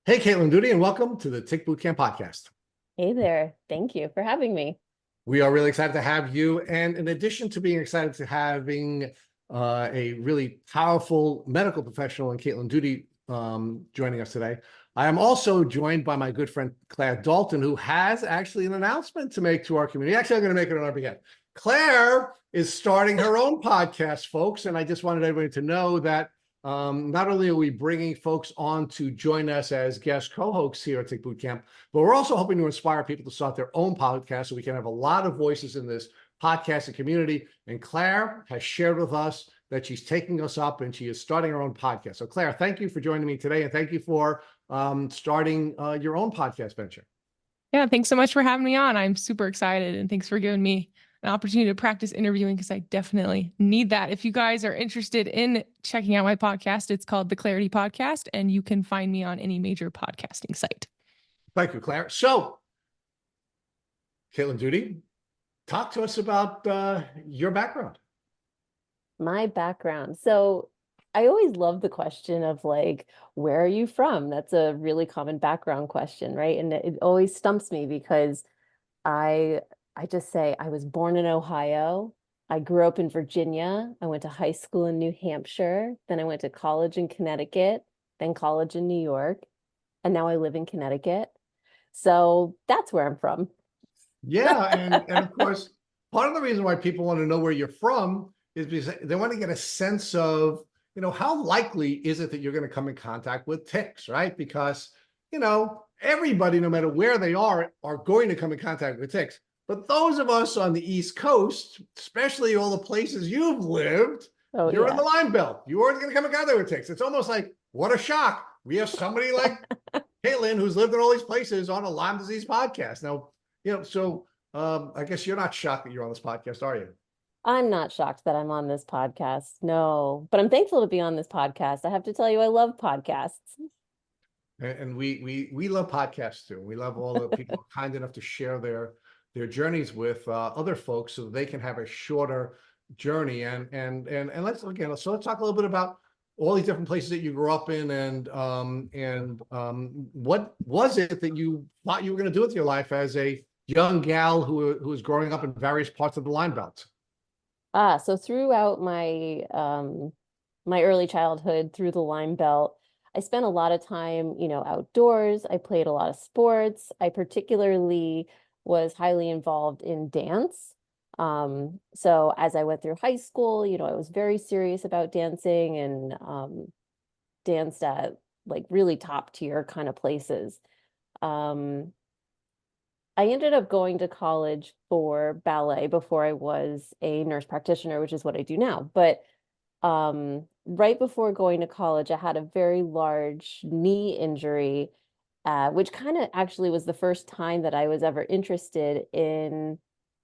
Hey, Caitlin Doody, and welcome to the Tick Bootcamp podcast. Hey there. Thank you for having me. We are really excited to have you. And in addition to being excited to having a really powerful medical professional in Caitlin Doody joining us today, I am also joined by my good friend, Claire Dalton, who has actually an announcement to make to our community. Actually, I'm going to make it on our behalf. Claire is starting her own podcast, folks. And I just wanted everybody to know that not only are we bringing folks on to join us as guest co-hosts here at Tick Bootcamp, but we're also hoping to inspire people to start their own podcast so we can have a lot of voices in this podcasting community. And Claire has shared with us that she's taking us up and she is starting her own podcast. So Claire, thank you for joining me today. And thank you for starting your own podcast venture. Yeah, thanks so much for having me on. I'm super excited, and thanks for giving me an opportunity to practice interviewing because I definitely need that. If you guys are interested in checking out my podcast, it's called The Clarity Podcast, and you can find me on any major podcasting site. Thank you, Claire. So, Caitlin Doody, talk to us about your background. My background. So I always love the question of like, where are you from? That's a really common background question, right? And it always stumps me because I I just say I was born in Ohio. I grew up in Virginia. I went to high school in New Hampshire. Then I went to college in Connecticut, then college in New York, and now I live in Connecticut. So that's where I'm from. Yeah, and of course, part of the reason why people want to know where you're from is because they want to get a sense of, how likely is it that you're going to come in contact with ticks, right? Because, everybody, no matter where they are going to come in contact with ticks. But those of us on the East Coast, especially all the places you've lived, Oh, you're in yeah. the Lyme Belt. You aren't going to come in contact with ticks. It's almost like, what a shock. We have somebody like Caitlin, who's lived in all these places, on a Lyme disease podcast. Now, I guess you're not shocked that you're on this podcast, are you? I'm not shocked that I'm on this podcast. No, but I'm thankful to be on this podcast. I have to tell you, I love podcasts. And we love podcasts too. We love all the people kind enough to share their journeys with other folks so that they can have a shorter journey. And let's talk a little bit about all these different places that you grew up in, and what was it that you thought you were going to do with your life as a young gal who was growing up in various parts of the Lyme Belt? So throughout my early childhood through the Lyme Belt, I spent a lot of time, outdoors. I played a lot of sports. I particularly was highly involved in dance. So as I went through high school, I was very serious about dancing and danced at like really top tier kind of places. Um, I ended up going to college for ballet before I was a nurse practitioner, which is what I do now. But right before going to college, I had a very large knee injury, which kind of actually was the first time that I was ever interested in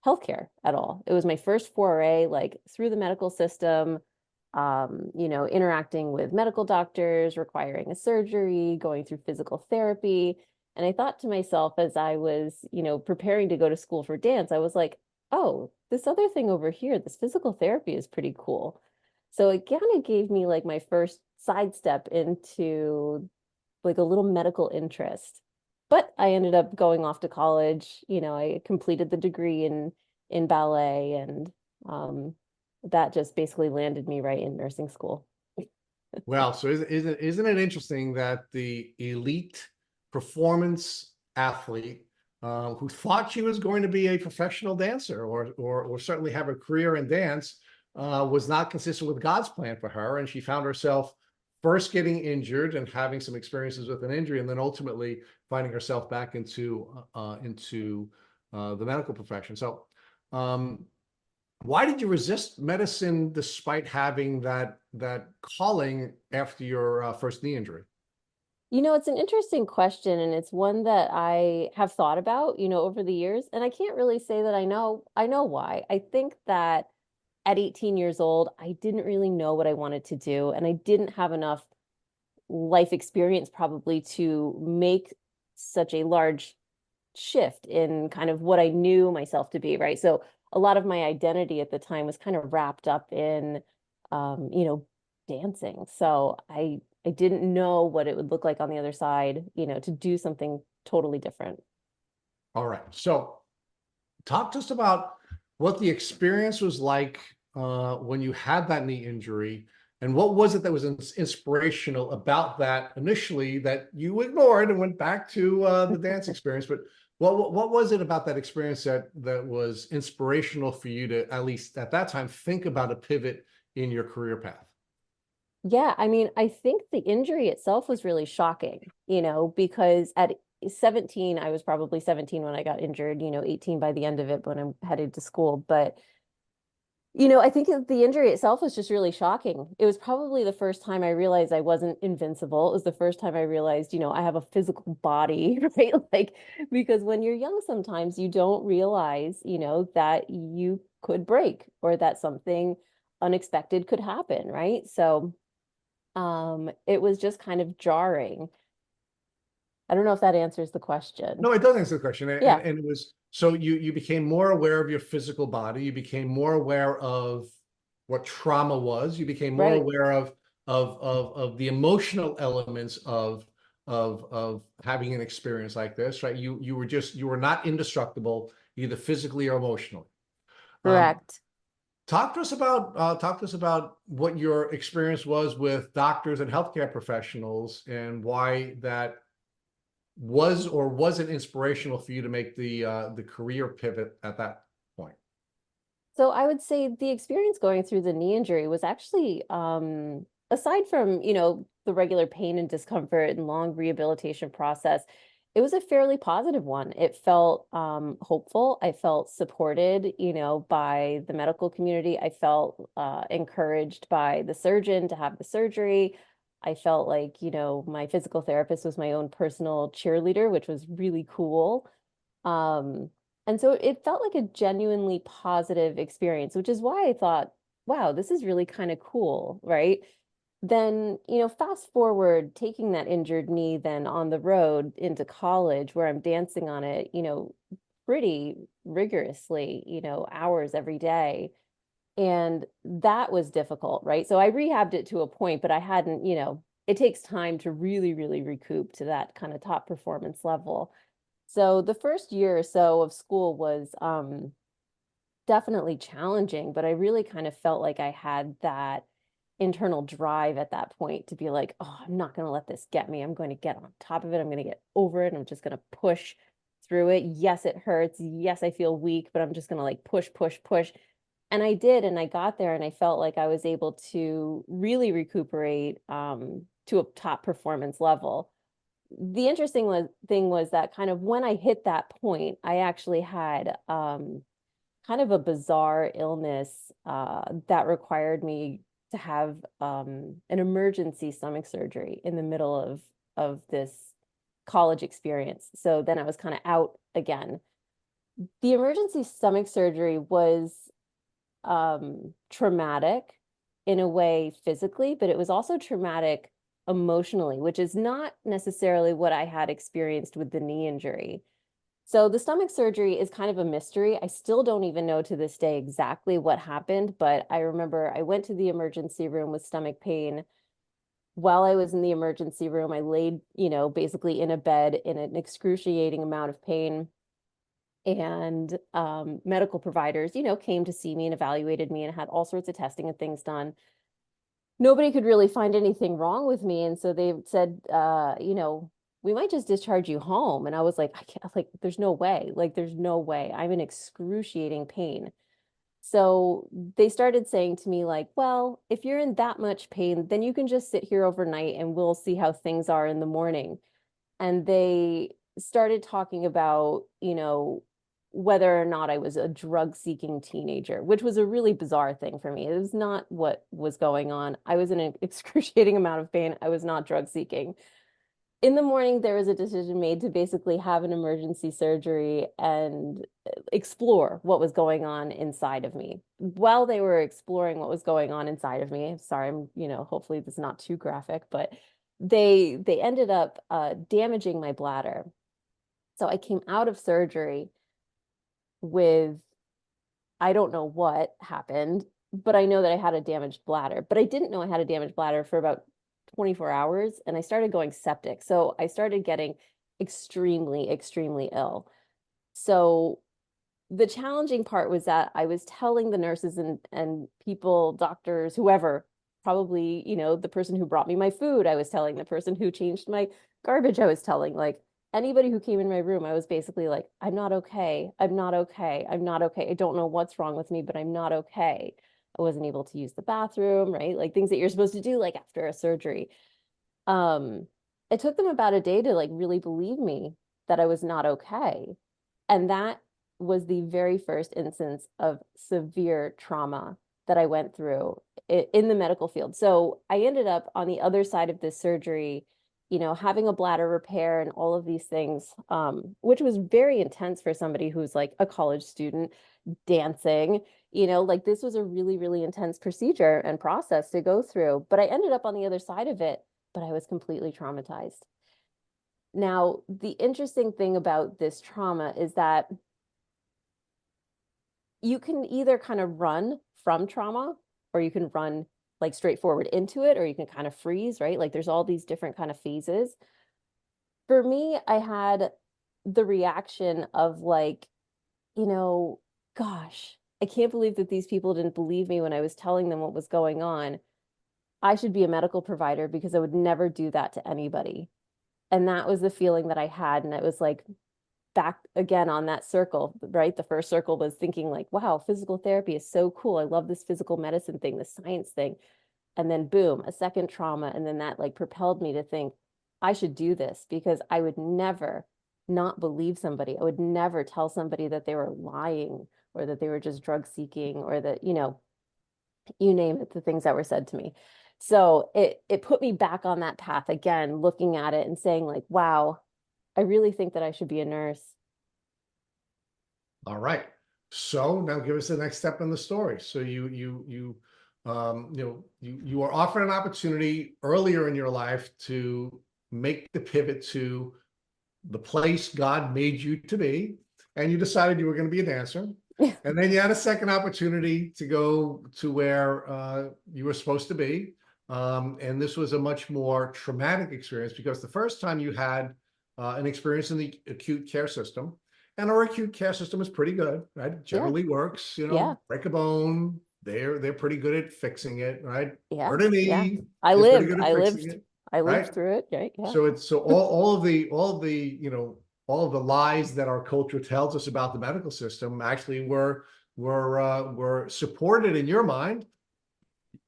healthcare at all. It was my first foray, like through the medical system, interacting with medical doctors, requiring a surgery, going through physical therapy. And I thought to myself as I was, preparing to go to school for dance, I was like, oh, this other thing over here, this physical therapy is pretty cool. So it kind of gave me like my first sidestep into like a little medical interest. But I ended up going off to college. I completed the degree in ballet, and that just basically landed me right in nursing school. Well, so isn't it interesting that the elite performance athlete who thought she was going to be a professional dancer or certainly have a career in dance was not consistent with God's plan for her, and she found herself first getting injured and having some experiences with an injury, and then ultimately finding herself back into the medical profession. So, why did you resist medicine despite having that calling after your first knee injury? It's an interesting question, and it's one that I have thought about, over the years, and I can't really say that I know why. I think that at 18 years old, I didn't really know what I wanted to do, and I didn't have enough life experience probably to make such a large shift in kind of what I knew myself to be, right? So a lot of my identity at the time was kind of wrapped up in, dancing. So I didn't know what it would look like on the other side, to do something totally different. All right. So talk to us about what the experience was like when you had that knee injury, and what was it that was inspirational about that initially that you ignored and went back to the dance experience. But what was it about that experience that was inspirational for you to, at least at that time, think about a pivot in your career path? Yeah, I mean, I think the injury itself was really shocking, because at 17, I was probably 17 when I got injured, 18 by the end of it when I'm headed to school. But, I think that the injury itself was just really shocking. It was probably the first time I realized I wasn't invincible. It was the first time I realized, I have a physical body, right? Like, because when you're young, sometimes you don't realize, that you could break or that something unexpected could happen, right? So, it was just kind of jarring. I don't know if that answers the question. No, it does answer the question. Yeah, And it was, so you became more aware of your physical body. You became more aware of what trauma was. You became more right. aware of the emotional elements of having an experience like this, right? You were not indestructible, either physically or emotionally. Um, Correct. talk to us about what your experience was with doctors and healthcare professionals, and why that was or wasn't inspirational for you to make the career pivot at that point. So I would say the experience going through the knee injury was actually, aside from, the regular pain and discomfort and long rehabilitation process, it was a fairly positive one. It felt hopeful. I felt supported, by the medical community. I felt encouraged by the surgeon to have the surgery. I felt like, my physical therapist was my own personal cheerleader, which was really cool. Um, and so it felt like a genuinely positive experience, which is why I thought, wow, this is really kind of cool, right? Then, fast forward, taking that injured knee then on the road into college where I'm dancing on it, pretty rigorously, hours every day. And that was difficult, right? So I rehabbed it to a point, but I hadn't, it takes time to really, really recoup to that kind of top performance level. So the first year or so of school was definitely challenging, but I really kind of felt like I had that internal drive at that point to be like, oh, I'm not going to let this get me. I'm going to get on top of it. I'm going to get over it. I'm just going to push through it. Yes, it hurts. Yes, I feel weak, but I'm just going to like push, push, push. And I did, and I got there, and I felt like I was able to really recuperate to a top performance level. The interesting thing was that kind of when I hit that point, I actually had kind of a bizarre illness that required me to have an emergency stomach surgery in the middle of this college experience. So then I was kind of out again. The emergency stomach surgery was traumatic in a way physically, but it was also traumatic emotionally, which is not necessarily what I had experienced with the knee injury. So the stomach surgery is kind of a mystery. I still don't even know to this day exactly what happened, but I remember I went to the emergency room with stomach pain. While I was in the emergency room, I laid, basically in a bed in an excruciating amount of pain. And medical providers, came to see me and evaluated me and had all sorts of testing and things done. Nobody could really find anything wrong with me. And so they said, we might just discharge you home. And I was like, I can't, like, there's no way. Like, there's no way. I'm in excruciating pain. So they started saying to me, like, well, if you're in that much pain, then you can just sit here overnight and we'll see how things are in the morning. And they started talking about, whether or not I was a drug-seeking teenager, which was a really bizarre thing for me. It was not what was going on. I was in an excruciating amount of pain. I was not drug-seeking. In the morning, there was a decision made to basically have an emergency surgery and explore what was going on inside of me. While they were exploring what was going on inside of me, sorry, hopefully this is not too graphic, but they ended up damaging my bladder. So I came out of surgery with, I don't know what happened, but I know that I had a damaged bladder. But I didn't know I had a damaged bladder for about 24 hours and I started going septic. So I started getting extremely, extremely ill. So the challenging part was that I was telling the nurses and people, doctors, whoever, probably, you know, the person who brought me my food, I was telling the person who changed my garbage, I was telling, like, anybody who came in my room, I was basically like, I'm not okay. I'm not okay. I'm not okay. I don't know what's wrong with me, but I'm not okay. I wasn't able to use the bathroom, right? Like things that you're supposed to do, like after a surgery. Um, it took them about a day to like really believe me that I was not okay. And that was the very first instance of severe trauma that I went through in the medical field. So I ended up on the other side of this surgery, you know, having a bladder repair and all of these things, which was very intense for somebody who's like a college student dancing, you know, like this was a really, really intense procedure and process to go through. But I ended up on the other side of it, but I was completely traumatized. Now, the interesting thing about this trauma is that you can either kind of run from trauma or you can run like straightforward into it, or you can kind of freeze, right? Like there's all these different kind of phases. For me, I had the reaction of like, you know, gosh, I can't believe that these people didn't believe me when I was telling them what was going on. I should be a medical provider because I would never do that to anybody. And that was the feeling that I had. And it was like, back again on that circle, right? The first circle was thinking like, wow, physical therapy is so cool. I love this physical medicine thing, the science thing. And then boom, a second trauma. And then that like propelled me to think I should do this because I would never not believe somebody. I would never tell somebody that they were lying or that they were just drug seeking or that, you know, you name it, the things that were said to me. So it put me back on that path again, looking at it and saying like, wow, I really think that I should be a nurse. All right. So now give us the next step in the story. So you are offered an opportunity earlier in your life to make the pivot to the place God made you to be, and you decided you were going to be a dancer. And then you had a second opportunity to go to where you were supposed to be. And this was a much more traumatic experience because the first time you had an experience in the acute care system, and our acute care system is pretty good, right? It generally works, you Yeah. know, break a bone, they're pretty good at fixing it, right? Yeah. Hurt a Yeah. knee, I they're pretty lived, good at I fixing lived, it, I lived right? through it. Right. Yeah. So it's so all of the all of the lies that our culture tells us about the medical system actually were supported in your mind.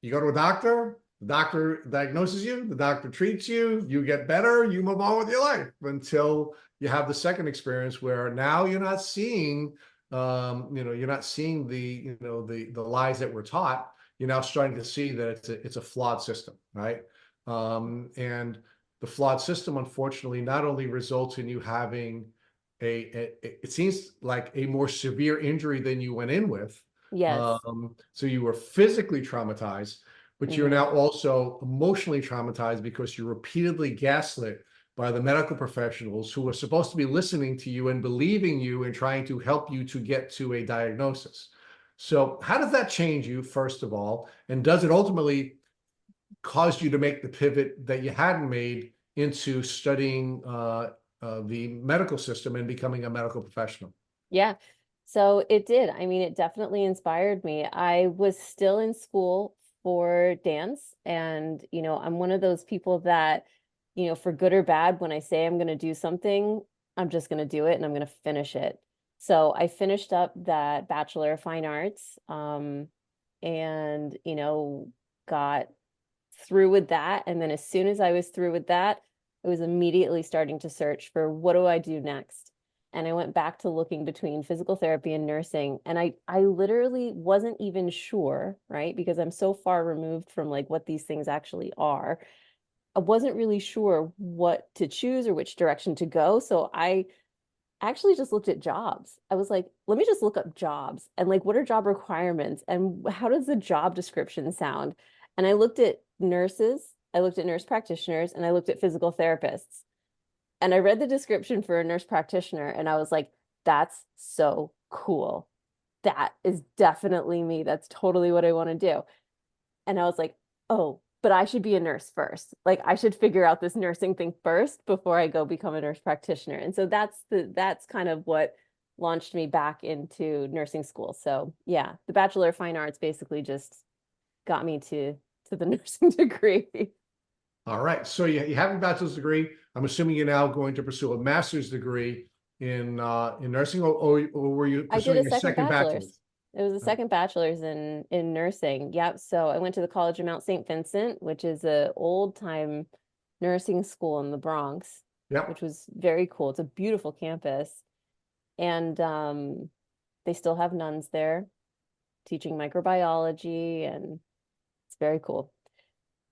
You go to a doctor, the doctor diagnoses you, the doctor treats you, you get better, you move on with your life until you have the second experience where now you're not seeing you're not seeing the lies that we're taught. You're now starting to see that it's a flawed system, right? And the flawed system, unfortunately, not only results in you having it seems like a more severe injury than you went in with. Yes. So you were physically traumatized, but you're Hmm. now also emotionally traumatized because you're repeatedly gaslit by the medical professionals who are supposed to be listening to you and believing you and trying to help you to get to a diagnosis. So how does that change you, first of all? And does it ultimately cause you to make the pivot that you hadn't made into studying the medical system and becoming a medical professional? Yeah. So it did. I mean, it definitely inspired me. I was still in school for dance. And, you know, I'm one of those people that, you know, for good or bad, when I say I'm going to do something, I'm just going to do it and I'm going to finish it. So I finished up that Bachelor of Fine Arts, and, you know, got through with that. And then as soon as I was through with that, I was immediately starting to search for what do I do next? And I went back to looking between physical therapy and nursing. And I literally wasn't even sure, right? Because I'm so far removed from like what these things actually are. I wasn't really sure what to choose or which direction to go. So I actually just looked at jobs. I was like, let me just look up jobs and like, what are job requirements and how does the job description sound? And I looked at nurses, I looked at nurse practitioners, and I looked at physical therapists. And I read the description for a nurse practitioner and I was like, that's so cool. That is definitely me. That's totally what I want to do. And I was like, oh, but I should be a nurse first. Like I should figure out this nursing thing first before I go become a nurse practitioner. And so that's kind of what launched me back into nursing school. So yeah, the Bachelor of Fine Arts basically just got me to the nursing degree. All right. So you have a bachelor's degree. I'm assuming you're now going to pursue a master's degree in nursing, or were you I did a pursuing a second second bachelor's. bachelor's? It was a second bachelor's in nursing. Yep. So I went to the College of Mount St. Vincent, which is a old time nursing school in the Bronx, Yep. which was very cool. It's a beautiful campus. And they still have nuns there teaching microbiology, and it's very cool.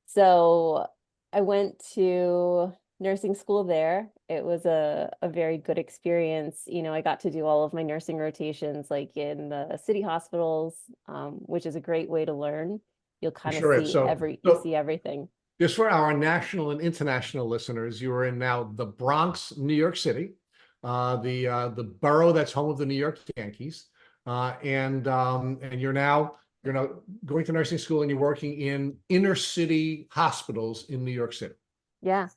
So I went to nursing school there. It was a very good experience. You know, I got to do all of my nursing rotations like in the city hospitals, which is a great way to learn. You'll kind of Sure is. see So, you see everything. just for our national and international listeners, you are in now the Bronx, New York City, the borough that's home of the New York Yankees, and you're now going to nursing school and you're working in inner city hospitals in New York City. Yeah.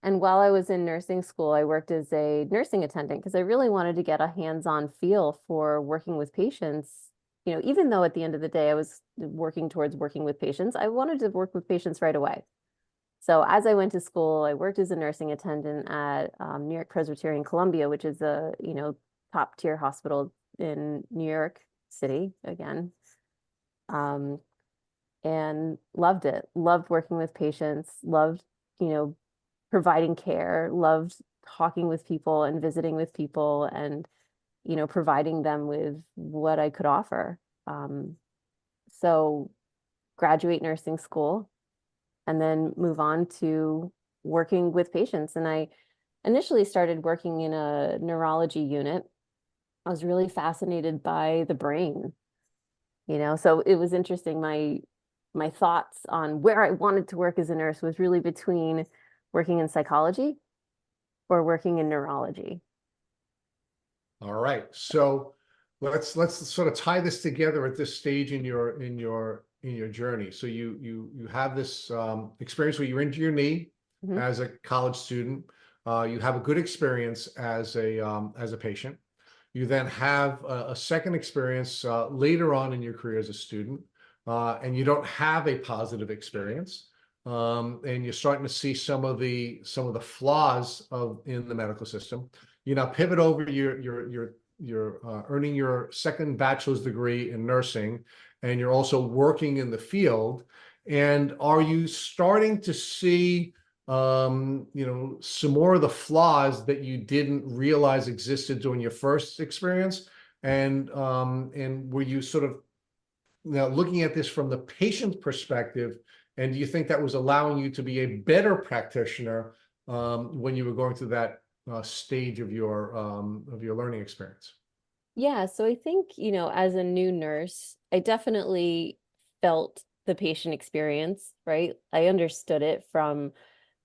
And while I was in nursing school, I worked as a nursing attendant because I really wanted to get a hands-on feel for working with patients. You know, even though at the end of the day I was working towards working with patients, I wanted to work with patients right away. So as I went to school, I worked as a nursing attendant at New York Presbyterian Columbia, which is a, top tier hospital in New York City again. And loved it, loved working with patients, loved, providing care, loved talking with people and visiting with people and, providing them with what I could offer. So graduate nursing school and then move on to working with patients. And I initially started working in a neurology unit. I was really fascinated by the brain, so it was interesting. My thoughts on where I wanted to work as a nurse was really between working in psychology or working in neurology. All right. So let's sort of tie this together at this stage in your journey. So you have this experience where you injure your knee Mhm. as a college student. You have a good experience as a patient. You then have a second experience later on in your career as a student, and you don't have a positive experience, and you're starting to see some of the flaws in the medical system. You now pivot over. You're earning your second bachelor's degree in nursing, and you're also working in the field. And are you starting to see some more of the flaws that you didn't realize existed during your first experience? And were you sort of now looking at this from the patient perspective, and do you think that was allowing you to be a better practitioner when you were going through that stage of your learning experience? Yeah, so I think, as a new nurse, I definitely felt the patient experience, right? I understood it from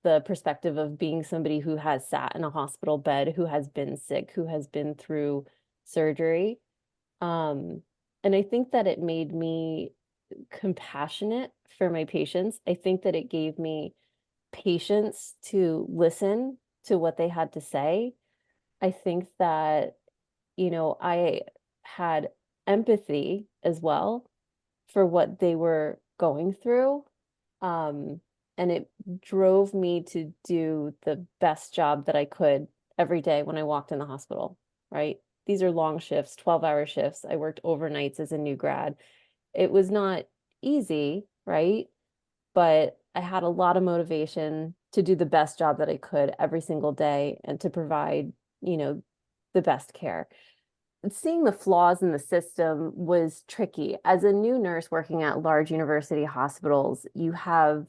the perspective of being somebody who has sat in a hospital bed, who has been sick, who has been through surgery. Um, and I think that it made me compassionate for my patients. I think that it gave me patience to listen to what they had to say. I think that, I had empathy as well for what they were going through. And it drove me to do the best job that I could every day when I walked in the hospital, right? These are long shifts, 12-hour shifts. I worked overnights as a new grad. It was not easy, right? But I had a lot of motivation to do the best job that I could every single day and to provide, the best care. Seeing the flaws in the system was tricky. As a new nurse working at large university hospitals, you have,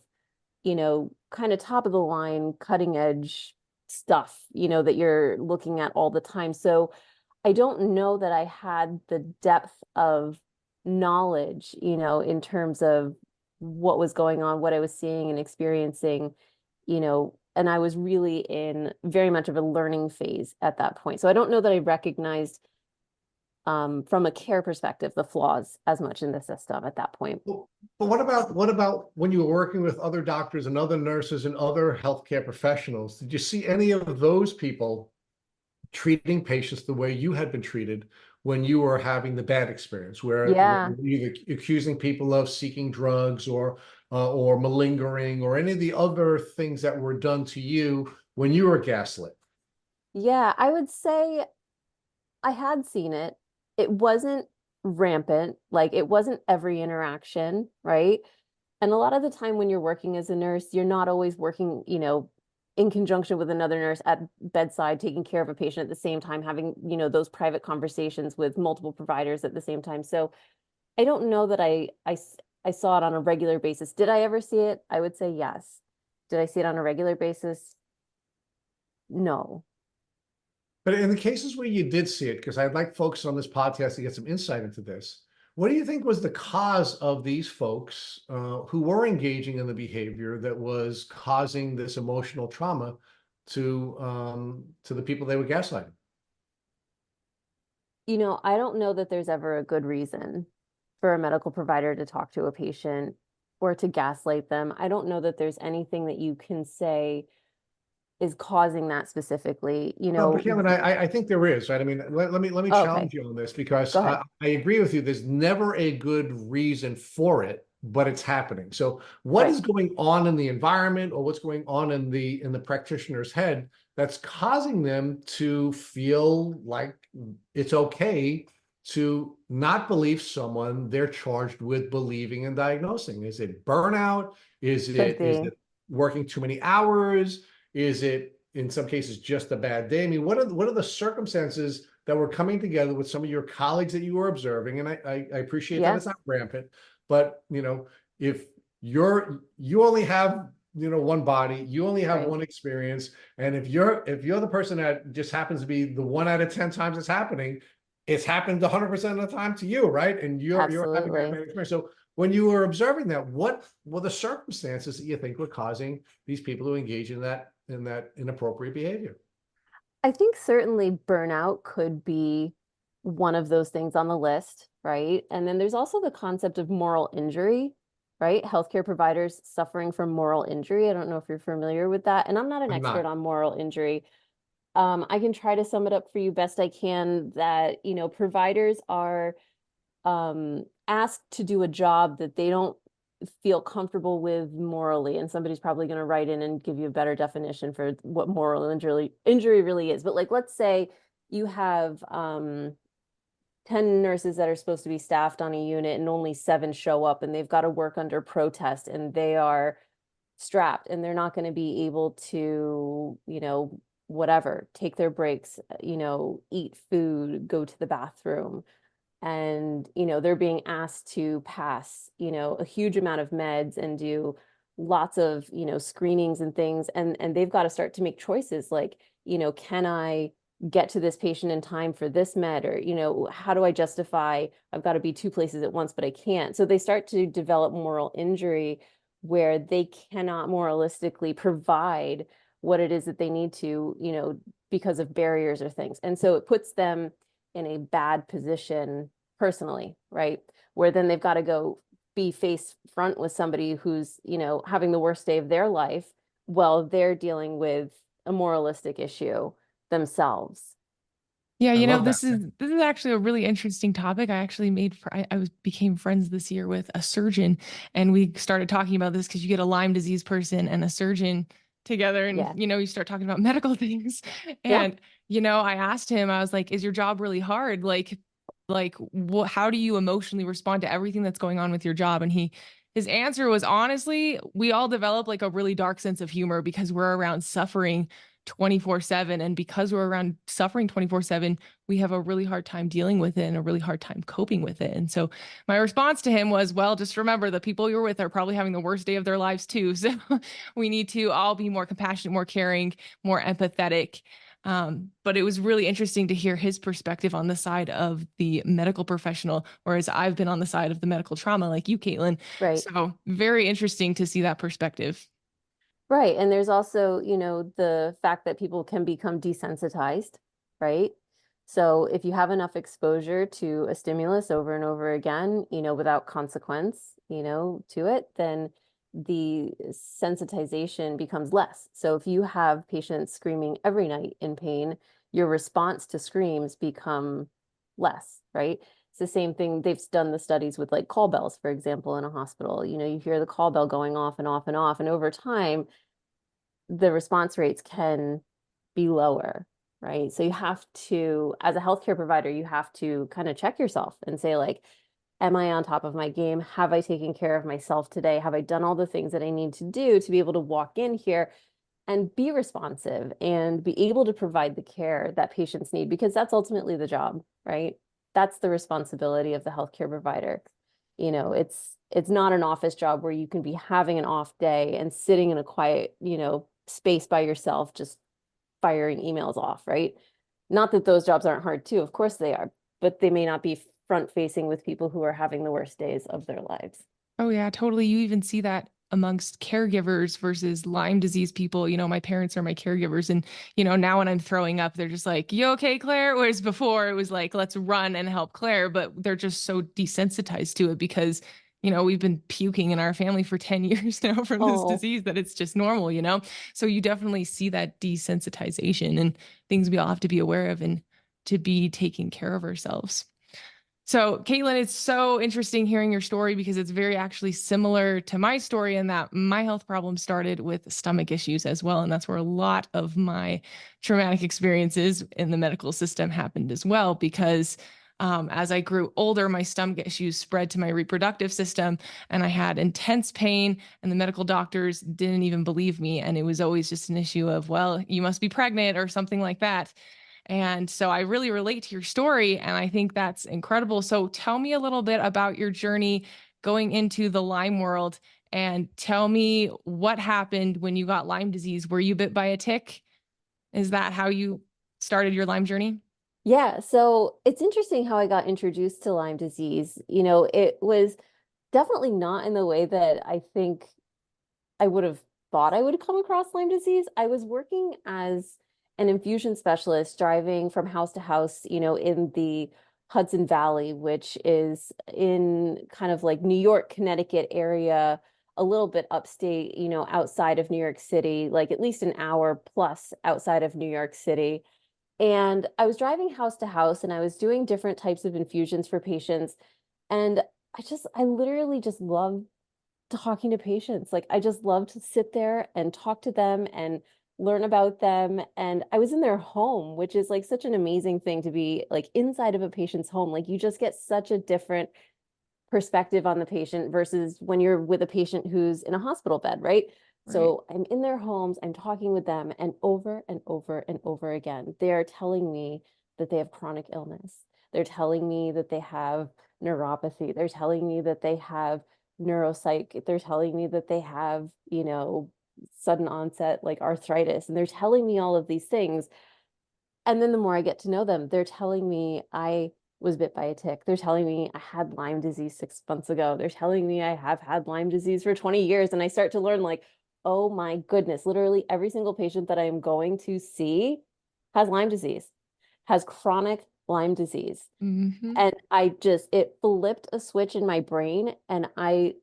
kind of top of the line, cutting edge stuff, that you're looking at all the time. So I don't know that I had the depth of knowledge, in terms of what was going on, what I was seeing and experiencing, and I was really in very much of a learning phase at that point. So I don't know that I recognized from a care perspective, the flaws as much in the system at that point. But what about when you were working with other doctors and other nurses and other healthcare professionals? Did you see any of those people treating patients the way you had been treated when you were having the bad experience, where Yeah. either accusing people of seeking drugs or malingering or any of the other things that were done to you when you were gaslit? Yeah, I would say I had seen it. It wasn't rampant, like it wasn't every interaction, right? And a lot of the time when you're working as a nurse, you're not always working, in conjunction with another nurse at bedside, taking care of a patient at the same time, having, those private conversations with multiple providers at the same time. So I don't know that I saw it on a regular basis. Did I ever see it? I would say yes. Did I see it on a regular basis? No. But in the cases where you did see it, because I'd like folks on this podcast to get some insight into this, what do you think was the cause of these folks who were engaging in the behavior that was causing this emotional trauma to the people they were gaslighting? I don't know that there's ever a good reason for a medical provider to talk to a patient or to gaslight them. I don't know that there's anything that you can say is causing that specifically, No, but Caitlin, I think there is, right? I mean, let me Okay, challenge you on this because go ahead. I agree with you. There's never a good reason for it, but it's happening. So what Right. is going on in the environment or what's going on in the practitioner's head that's causing them to feel like it's okay to not believe someone they're charged with believing and diagnosing? Is it burnout? Is Could it be. working too many hours? Is it in some cases just a bad day? I mean, what are the circumstances that were coming together with some of your colleagues that you were observing? And I appreciate that it's Yes. not rampant, but if you only have one body, you only have Right. one experience, and if you're the person that just happens to be the 1 out of 10 times it's happening, it's happened 100% of the time to you, right? And you're having that Absolutely. bad experience. So when you were observing that, what were the circumstances that you think were causing these people to engage in that inappropriate behavior? I think certainly burnout could be one of those things on the list, right? And then there's also the concept of moral injury, right? Healthcare providers suffering from moral injury. I don't know if you're familiar with that. And I'm not an I'm expert not. on moral injury. I can try to sum it up for you best I can that, providers are asked to do a job that they don't feel comfortable with morally. And somebody's probably going to write in and give you a better definition for what moral injury really is. But like, let's say you have 10 nurses that are supposed to be staffed on a unit and only 7 show up and they've got to work under protest and they are strapped and they're not going to be able to, whatever, take their breaks, eat food, go to the bathroom. And, they're being asked to pass, a huge amount of meds and do lots of, screenings and things. And they've got to start to make choices like, can I get to this patient in time for this med? Or, how do I justify I've got to be 2 places at once, but I can't. So they start to develop moral injury where they cannot moralistically provide what it is that they need to, because of barriers or things. And so it puts them in a bad position personally, right? Where then they've got to go be face front with somebody who's, having the worst day of their life while they're dealing with a moralistic issue themselves. Yeah, I love that. this is actually a really interesting topic. I actually became friends this year with a surgeon, and we started talking about this because you get a Lyme disease person and a surgeon together, and Yeah. you start talking about medical things. Yeah. And I asked him, I was like, "Is your job really hard? How do you emotionally respond to everything that's going on with your job?" And his answer was honestly, we all develop like a really dark sense of humor because we're around suffering 24/7. And because we're around suffering 24/7, we have a really hard time dealing with it and a really hard time coping with it. And so my response to him was, well, just remember the people you're with are probably having the worst day of their lives too. So we need to all be more compassionate, more caring, more empathetic. But it was really interesting to hear his perspective on the side of the medical professional, whereas I've been on the side of the medical trauma like you, Caitlin. Right. So very interesting to see that perspective. Right. And there's also, the fact that people can become desensitized, right? So if you have enough exposure to a stimulus over and over again, without consequence, to it, then the sensitization becomes less. So if you have patients screaming every night in pain, your response to screams become less, right? It's the same thing. They've done the studies with like call bells, for example, in a hospital. You hear the call bell going off and off and off, and over time, the response rates can be lower, right? So you have to, as a healthcare provider, you have to kind of check yourself and say, like, am I on top of my game? Have I taken care of myself today? Have I done all the things that I need to do to be able to walk in here and be responsive and be able to provide the care that patients need? Because that's ultimately the job, right? That's the responsibility of the healthcare provider. It's not an office job where you can be having an off day and sitting in a quiet, space by yourself, just firing emails off, right? Not that those jobs aren't hard too, of course they are, but they may not be front facing with people who are having the worst days of their lives. Oh yeah, totally. You even see that amongst caregivers versus Lyme disease people. My parents are my caregivers, and now when I'm throwing up, they're just like, "You okay, Claire?" Whereas before it was like, "Let's run and help Claire," but they're just so desensitized to it because we've been puking in our family for 10 years now from this Oh, disease that it's just normal. So you definitely see that desensitization and things we all have to be aware of and to be taking care of ourselves. So, Caitlin, it's so interesting hearing your story because it's very actually similar to my story in that my health problem started with stomach issues as well. And that's where a lot of my traumatic experiences in the medical system happened as well. Because as I grew older, my stomach issues spread to my reproductive system and I had intense pain, and the medical doctors didn't even believe me. And it was always just an issue of, well, you must be pregnant or something like that. And so I really relate to your story, and I think that's incredible. So tell me a little bit about your journey going into the Lyme world, and tell me what happened when you got Lyme disease. Were you bit by a tick? Is that how you started your Lyme journey? yeah. So it's interesting how I got introduced to Lyme disease. It was definitely not in the way that I think I would have thought I would come across Lyme disease. I was working as an infusion specialist, driving from house to house, in the Hudson Valley, which is in kind of like New York, Connecticut area, a little bit upstate, outside of New York City, like at least an hour plus outside of New York City. And I was driving house to house and I was doing different types of infusions for patients. And I literally just love talking to patients. Like I just love to sit there and talk to them and learn about them. And I was in their home, which is like such an amazing thing to be like inside of a patient's home. Like you just get such a different perspective on the patient versus when you're with a patient who's in a hospital bed, right? Right. So I'm in their homes, I'm talking with them, and over and over and over again, they are telling me that they have chronic illness. They're telling me that they have neuropathy. They're telling me that they have neuropsych. They're telling me that they have, sudden onset like arthritis. And they're telling me all of these things. And then the more I get to know them, they're telling me I was bit by a tick. They're telling me I had Lyme disease 6 months ago. They're telling me I have had Lyme disease for 20 years. And I start to learn like, oh my goodness, literally every single patient that I am going to see has Lyme disease, has chronic Lyme disease. Mm-hmm. And it flipped a switch in my brain. And I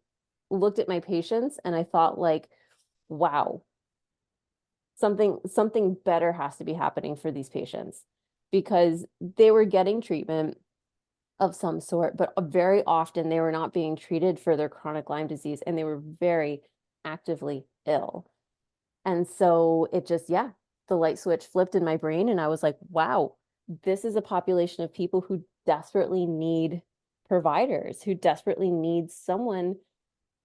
looked at my patients and I thought like, wow, something better has to be happening for these patients because they were getting treatment of some sort, but very often they were not being treated for their chronic Lyme disease and they were very actively ill. And so it just, yeah, the light switch flipped in my brain and I was like, wow, this is a population of people who desperately need providers, who desperately need someone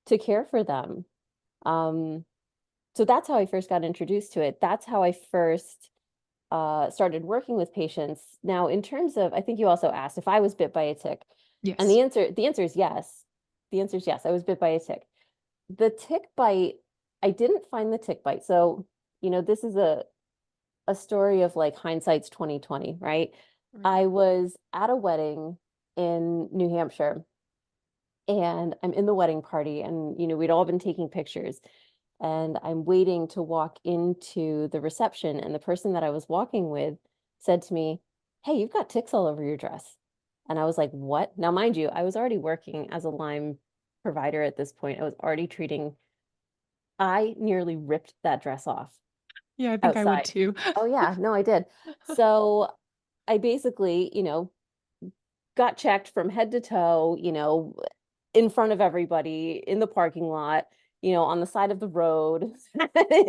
to care for them. Um, so that's how I first got introduced to it. That's how I first started working with patients. Now, in terms of, I think you also asked if I was bit by a tick, and Yes. the answer is yes. The answer is yes. I was bit by a tick. The tick bite, I didn't find the tick bite. So, this is a story of like hindsight's 2020, right? Right. I was at a wedding in New Hampshire and I'm in the wedding party and we'd all been taking pictures and I'm waiting to walk into the reception and the person that I was walking with said to me, hey, you've got ticks all over your dress. And I was like, what? Now, mind you, I was already working as a Lyme provider at this point. I was already treating. I nearly ripped that dress off Yeah, I think I would outside. too. Oh, yeah, no, I did. So I basically, got checked from head to toe, in front of everybody in the parking lot, on the side of the road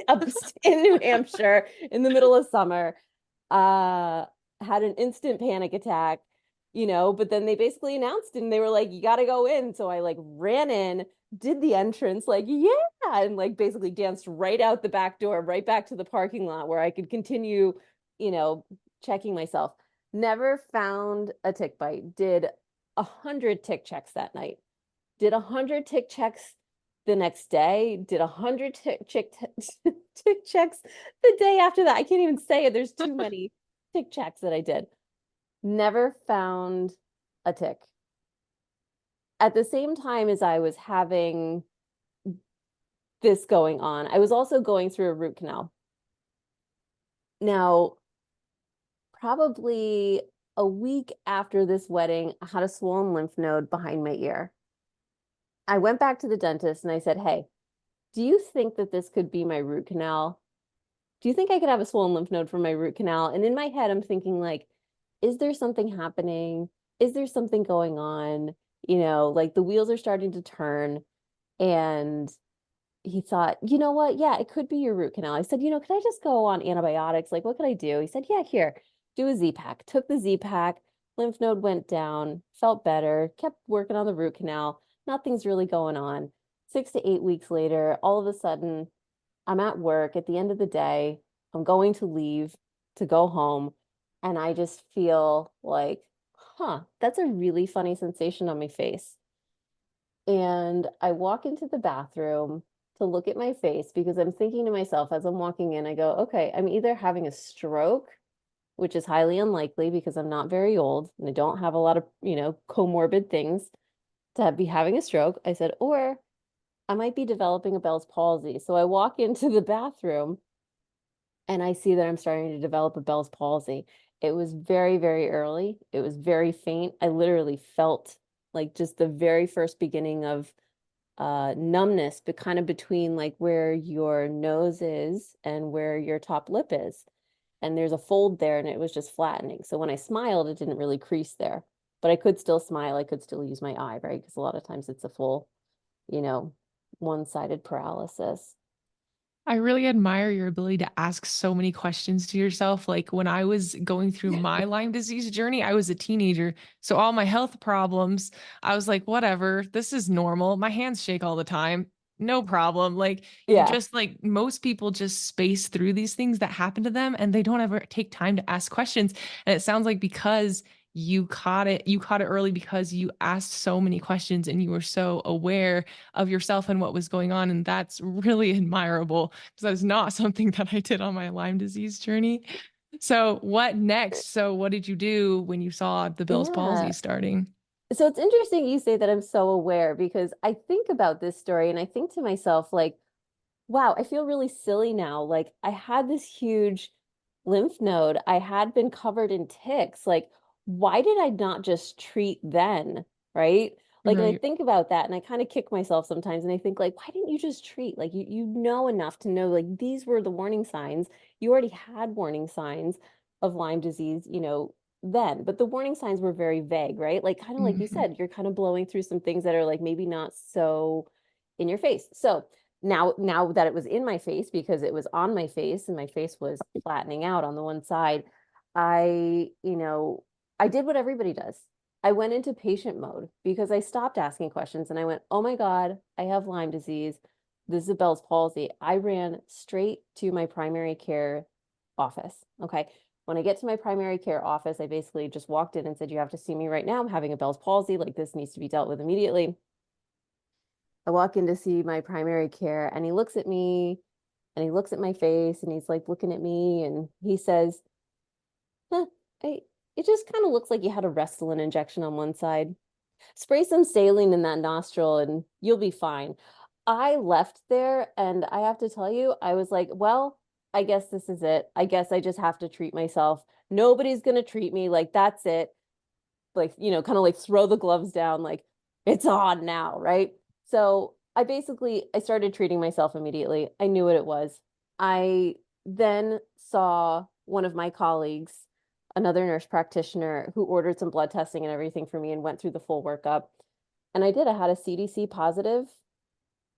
up in New Hampshire in the middle of summer. Uh, had an instant panic attack, but then they basically announced and they were like, you got to go in. So I like ran in, did the entrance, like, yeah, and like basically danced right out the back door, right back to the parking lot where I could continue, you know, checking myself. Never found a tick bite. Did 100 tick checks that night. Did 100 tick checks the next day. Did 100 tick checks the day after that. I can't even say it. There's too many tick checks that I did. Never found a tick. At the same time as I was having this going on, I was also going through a root canal. Now, probably a week after this wedding, I had a swollen lymph node behind my ear. I went back to the dentist and I said, hey, do you think that this could be my root canal? Do you think I could have a swollen lymph node from my root canal? And in my head, I'm thinking like, is there something happening? Is there something going on? Like the wheels are starting to turn. And he thought, you know what? Yeah, it could be your root canal. I said, could I just go on antibiotics? Like, what could I do? He said, yeah, here, do a Z-Pack. Took the Z-Pack, lymph node went down, felt better, kept working on the root canal. Nothing's really going on. 6 to 8 weeks later, all of a sudden, I'm at work at the end of the day. I'm going to leave to go home. And I just feel like, that's a really funny sensation on my face. And I walk into the bathroom to look at my face because I'm thinking to myself as I'm walking in, I go, okay, I'm either having a stroke, which is highly unlikely because I'm not very old and I don't have a lot of, comorbid things to be having a stroke. I said, or I might be developing a Bell's palsy. So I walk into the bathroom and I see that I'm starting to develop a Bell's palsy. It was very, very early. It was very faint. I literally felt like just the very first beginning of numbness, but kind of between like where your nose is and where your top lip is. And there's a fold there and it was just flattening. So when I smiled, it didn't really crease there, but I could still smile. I could still use my eye, right? Because a lot of times it's a full, you know, one-sided paralysis. I really admire your ability to ask so many questions to yourself. Like when I was going through my Lyme disease journey, I was a teenager. So all my health problems, I was like, whatever, this is normal. My hands shake all the time. No problem. Like you Yeah. just like most people just space through these things that happen to them and they don't ever take time to ask questions. And it sounds like because you caught it early because you asked so many questions and you were so aware of yourself and what was going on. And that's really admirable because that is not something that I did on my Lyme disease journey. So, what next? So, what did you do when you saw the Bell's Yeah. palsy starting? So it's interesting you say that I'm so aware because I think about this story and I think to myself, like, wow, I feel really silly now. Like I had this huge lymph node. I had been covered in ticks. Like, why did I not just treat then? Right? Like, and I Right. think about that and I kind of kick myself sometimes and I think like, why didn't you just treat? Like you know enough to know like these were the warning signs. You already had warning signs of Lyme disease, then, but the warning signs were very vague, right? Like kind of like you Mhm. said, you're kind of blowing through some things that are like maybe not so in your face. So now that it was in my face because it was on my face and my face was flattening out on the one side, I, I did what everybody does. I went into patient mode because I stopped asking questions and I went, oh my God, I have Lyme disease. This is a Bell's palsy. I ran straight to my primary care office. Okay. When I get to my primary care office, I basically just walked in and said, you have to see me right now. I'm having a Bell's palsy. Like this needs to be dealt with immediately. I walk in to see my primary care and he looks at me and he looks at my face and he's like looking at me and he says, huh, I, it just kind of looks like you had a Restylane injection on one side. Spray some saline in that nostril and you'll be fine. I left there and I have to tell you, I was like, well, I guess this is it. I guess I just have to treat myself. Nobody's going to treat me. Like, that's it. Like, you know, kind of like throw the gloves down, like it's on now, right? So I started treating myself immediately. I knew what it was. I then saw one of my colleagues, another nurse practitioner, who ordered some blood testing and everything for me and went through the full workup. And I did. I had a CDC positive,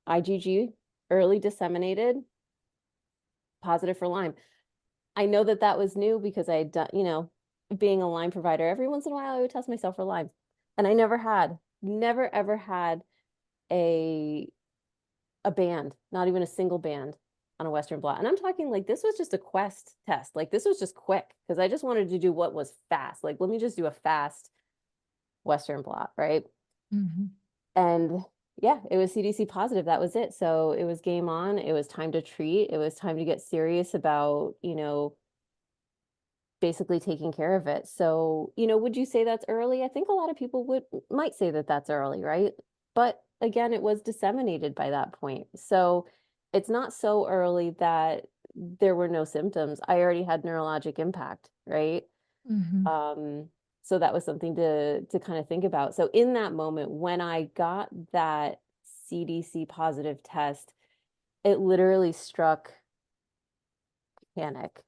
IgG, early disseminated, positive for Lyme. I know that that was new because I had done, you know, being a Lyme provider, every once in a while I would test myself for Lyme. And I never ever had a band, not even a single band on a Western blot. And I'm talking like this was just a Quest test. Like this was just quick because I just wanted to do what was fast. Like, let me just do a fast Western blot, right? Mhm. And yeah, it was CDC positive. That was it. So it was game on. It was time to treat. It was time to get serious about, you know, basically taking care of it. So, you know, would you say that's early? I think a lot of people might say that that's early, right? But again, it was disseminated by that point. So it's not so early that there were no symptoms. I already had neurologic impact, right? Mhm. So that was something to kind of think about. So in that moment, when I got that CDC positive test, it literally struck panic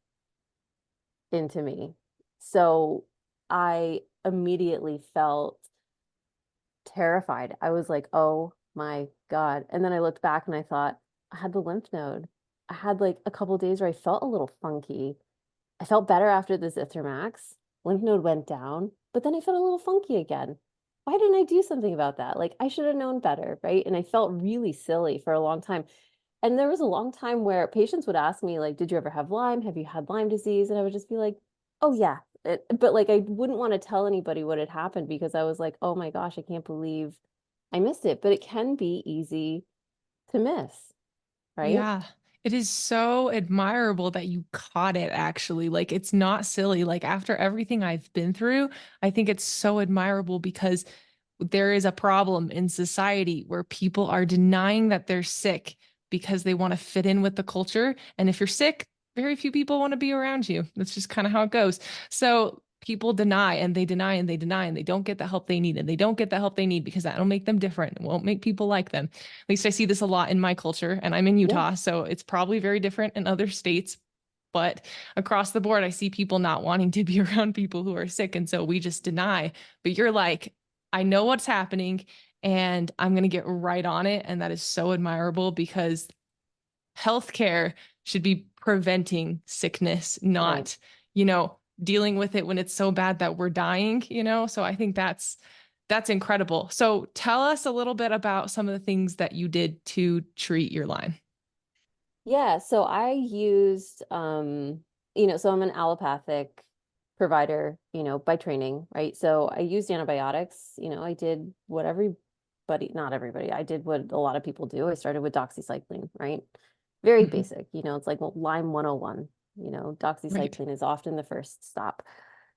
into me. So I immediately felt terrified. I was like, oh my God. And then I looked back and I thought, I had the lymph node. I had like a couple days where I felt a little funky. I felt better after the Zithromax. Lymph node went down, but then I felt a little funky again. Why didn't I do something about that? Like, I should have known better, right? And I felt really silly for a long time. And there was a long time where patients would ask me, like, did you ever have Lyme? Have you had Lyme disease? And I would just be like, oh, yeah. But like, I wouldn't want to tell anybody what had happened because I was like, oh my gosh, I can't believe I missed it. But it can be easy to miss, right? Yeah. It is so admirable that you caught it actually. Like it's not silly. Like after everything I've been through, I think it's so admirable because there is a problem in society where people are denying that they're sick because they want to fit in with the culture. And if you're sick, very few people want to be around you. That's just kind of how it goes. So people deny and they deny and they deny and they don't get the help they need and they don't get the help they need because that'll make them different. It won't make people like them. At least I see this a lot in my culture and I'm in Yeah. Utah. So it's probably very different in other states. But across the board, I see people not wanting to be around people who are sick. And so we just deny. But you're like, I know what's happening and I'm going to get right on it. And that is so admirable because healthcare should be preventing sickness, Right. not, you know, dealing with it when it's so bad that we're dying, you know? So I think that's incredible. So tell us a little bit about some of the things that you did to treat your Lyme. Yeah, so I used you know, so I'm an allopathic provider, you know, by training, right? So I used antibiotics, you know, I did what everybody, not everybody, I did what a lot of people do. I started with doxycycline, right? Very Mhm. basic, you know, it's like Lyme 101, you know, Right. doxycycline is often the first stop.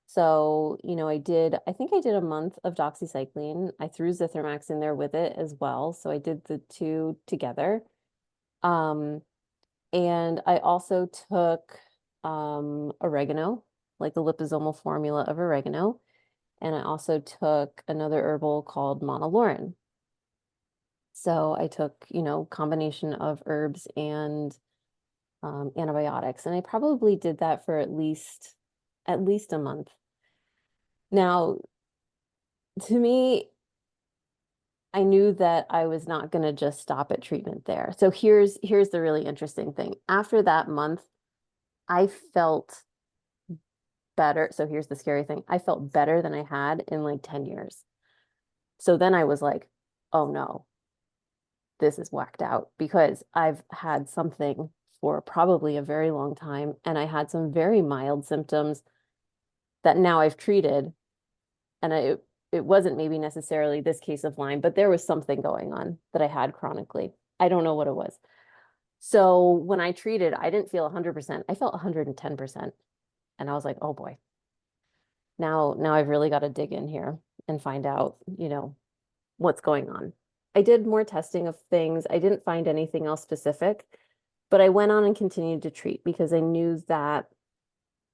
So, you know, I think I did a month of doxycycline. I threw Zithromax in there with it as well. So I did the two together. Um, and I also took oregano, like the liposomal formula of oregano. And I also took another herbal called monolaurin. So I took, you know, combination of herbs and antibiotics. And I probably did that for at least a month. Now, to me, I knew that I was not going to just stop at treatment there. So here's the really interesting thing. After that month, I felt better. So here's the scary thing. I felt better than I had in like 10 years. So then I was like, oh no, this is whacked out because I've had something for probably a very long time. And I had some very mild symptoms that now I've treated. And it wasn't maybe necessarily this case of Lyme, but there was something going on that I had chronically. I don't know what it was. So when I treated, I didn't feel 100%. I felt 110%. And I was like, oh boy, now I've really got to dig in here and find out, you know, what's going on. I did more testing of things. I didn't find anything else specific, But I went on and continued to treat because I knew that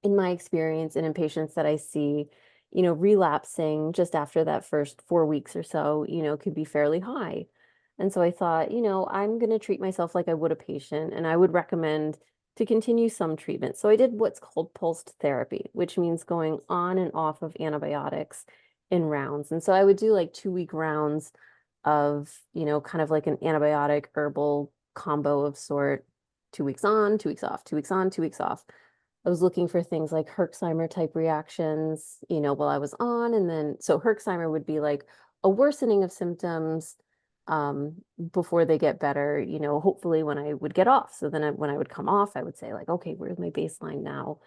in my experience and in patients that I see, relapsing just after that first 4 weeks or so, could be fairly high. And so I thought, I'm going to treat myself like I would a patient, and I would recommend to continue some treatment. So I did what's called pulsed therapy, which means going on and off of antibiotics in rounds. And so I would do like 2-week rounds of, kind of like an antibiotic herbal combo of sort, 2 weeks on, 2 weeks off, 2 weeks on, 2 weeks off. I was looking for things like Herxheimer type reactions, while I was on. And then, so Herxheimer would be like a worsening of symptoms um, before they get better, hopefully when I would get off. So then when I would come off, I would say like, okay, where's my baseline now?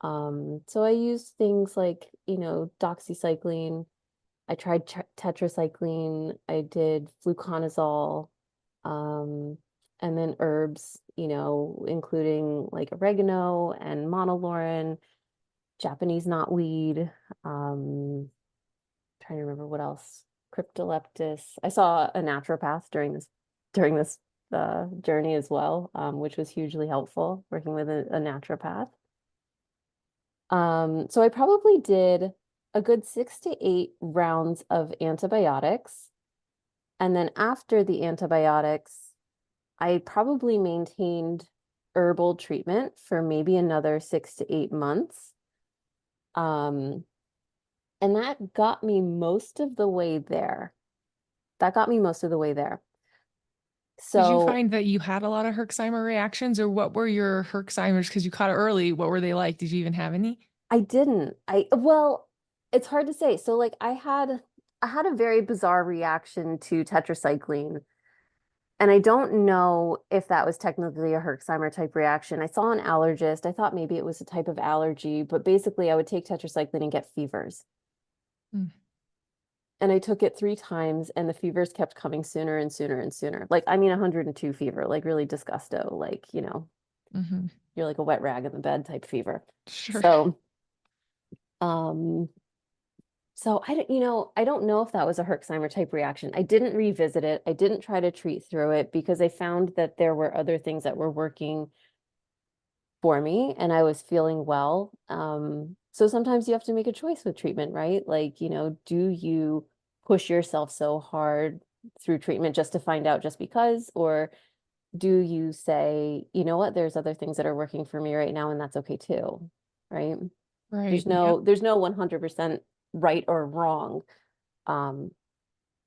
So I used things like, doxycycline. I tried tetracycline. I did fluconazole, um, and then herbs, including like oregano and monolaurin, Japanese knotweed, trying to remember what else, cryptoleptis. I saw a naturopath during this journey as well, which was hugely helpful, working with a naturopath. So I probably did a good 6 to 8 rounds of antibiotics. And then after the antibiotics, I probably maintained herbal treatment for maybe another 6 to 8 months. And that got me most of the way there. Did you So find that you had a lot of Herxheimer reactions, or what were your Herxheimers? Because you caught it early. What were they like? Did you even have any? I didn't. Well, it's hard to say. So like I had a very bizarre reaction to tetracycline. And I don't know if that was technically a Herxheimer type reaction. I saw an allergist. I thought maybe it was a type of allergy, but basically I would take tetracycline and get fevers. Mm. And I took it 3 times and the fevers kept coming sooner and sooner and sooner. Like, I mean, 102 fever, like really disgusto, like, Mm-hmm. you're like a wet rag in the bed type fever. Sure. So, um, so I don't know if that was a Herxheimer type reaction. I didn't revisit it. I didn't try to treat through it because I found that there were other things that were working for me and I was feeling well. So sometimes you have to make a choice with treatment, right? Like, do you push yourself so hard through treatment just to find out just because, or do you say, you know what, there's other things that are working for me right now and that's okay too, right? Right. There's Yep. no 100% right or wrong. Um,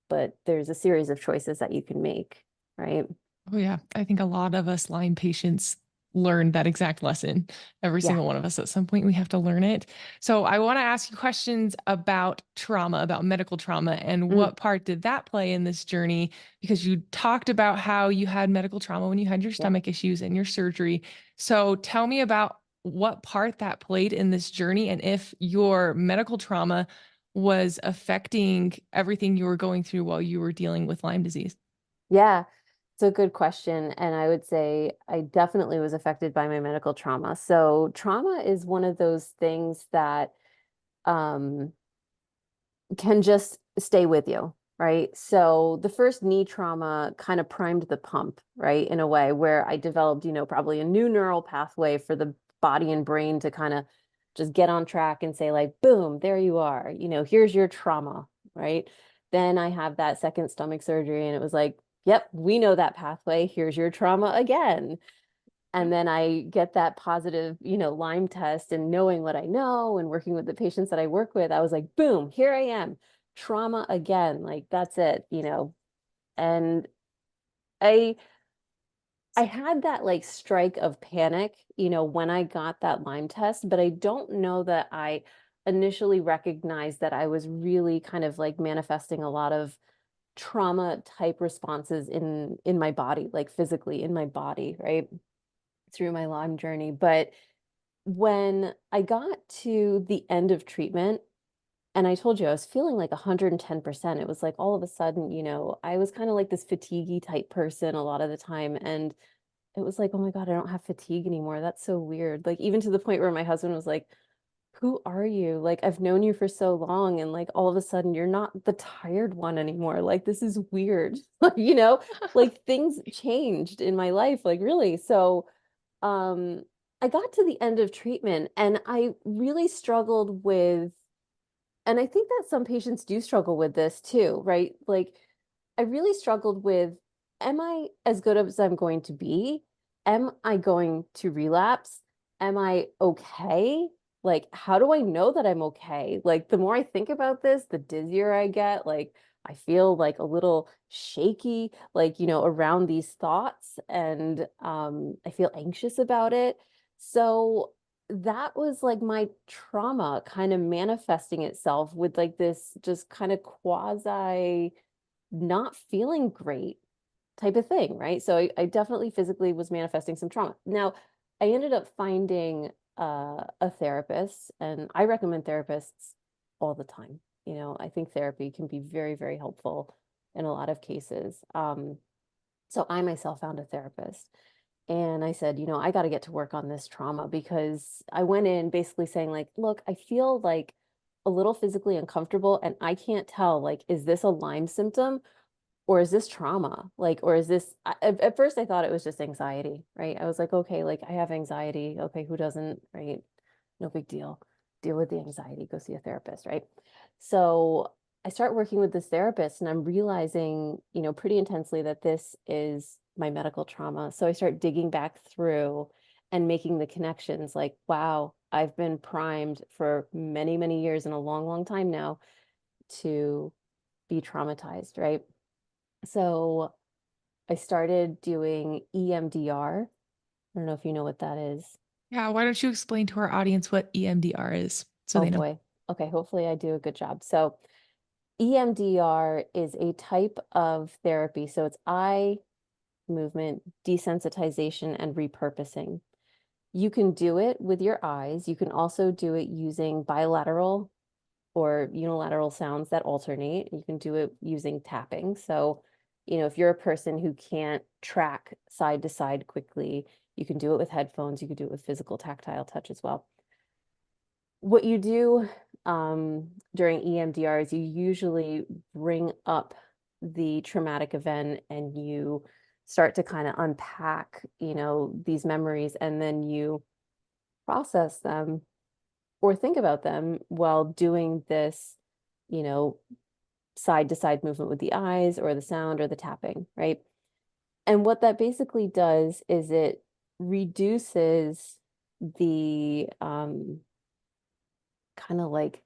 but there's a series of choices that you can make, right? Oh, yeah. I think a lot of us Lyme patients learn that exact lesson. Every Yeah. single one of us at some point, we have to learn it. So I want to ask you questions about trauma, about medical trauma, and Mm, what part did that play in this journey? Because you talked about how you had medical trauma when you had your yeah. stomach issues and your surgery. So tell me about what part that played in this journey, and if your medical trauma was affecting everything you were going through while you were dealing with Lyme disease. Yeah. It's a good question. And I would say I definitely was affected by my medical trauma. So trauma is one of those things that um, can just stay with you, right? So the first knee trauma kind of primed the pump, right? In a way where I developed, probably a new neural pathway for the body and brain to kind of just get on track and say like, boom, there you are, here's your trauma, right? Then I have that second stomach surgery and it was like, yep, we know that pathway. Here's your trauma again. And then I get that positive, Lyme test, and knowing what I know and working with the patients that I work with, I was like, boom, here I am, trauma again. Like that's it, And I I had that like strike of panic, when I got that Lyme test, but I don't know that I initially recognized that I was really kind of like manifesting a lot of trauma type responses in my body, like physically in my body, right? Through my Lyme journey. But when I got to the end of treatment, and I told you I was feeling like 110%, it was like all of a sudden, I was kind of like this fatiguey type person a lot of the time. And it was like, oh my God, I don't have fatigue anymore. That's so weird. Like, even to the point where my husband was like, who are you? Like, I've known you for so long, and like all of a sudden you're not the tired one anymore. Like, this is weird. You know, like things changed in my life, like really. So, um, I got to the end of treatment and I really struggled with, and I think that some patients do struggle with this too, right? Like, I really struggled with, am I as good as I'm going to be? Am I going to relapse? Am I okay? Like, how do I know that I'm okay? Like, the more I think about this, the dizzier I get. Like, I feel like a little shaky, like, around these thoughts, and I feel anxious about it. So that was like my trauma kind of manifesting itself with like this just kind of quasi not feeling great type of thing, right? So I definitely physically was manifesting some trauma. Now, I ended up finding a therapist, and I recommend therapists all the time. I think therapy can be very, very helpful in a lot of cases. So I myself found a therapist, and I said, I got to get to work on this trauma, because I went in basically saying like, look, I feel like a little physically uncomfortable, and I can't tell, like, is this a Lyme symptom, or is this trauma? Like, or is this, at first I thought it was just anxiety, right? I was like, okay, like I have anxiety. Okay, who doesn't, right? No big deal. Deal with the anxiety, go see a therapist, right? So I start working with this therapist, and I'm realizing, pretty intensely that this is my medical trauma. So I start digging back through and making the connections like, wow, I've been primed for many, many years and a long, long time now to be traumatized, right? So I started doing EMDR. I don't know if you know what that is. Yeah, why don't you explain to our audience what EMDR is so Oh they know? boy. Okay, hopefully I do a good job. So EMDR is a type of therapy. So it's eye movement desensitization and repurposing. You can do it with your eyes. You can also do it using bilateral or unilateral sounds that alternate. You can do it using tapping. So, if you're a person who can't track side to side quickly, you can do it with headphones. You can do it with physical tactile touch as well. What you do during EMDR is you usually bring up the traumatic event, and you start to kind of unpack, these memories, and then you process them or think about them while doing this, you know, side to side movement with the eyes or the sound or the tapping, right? And what that basically does is it reduces the kind of like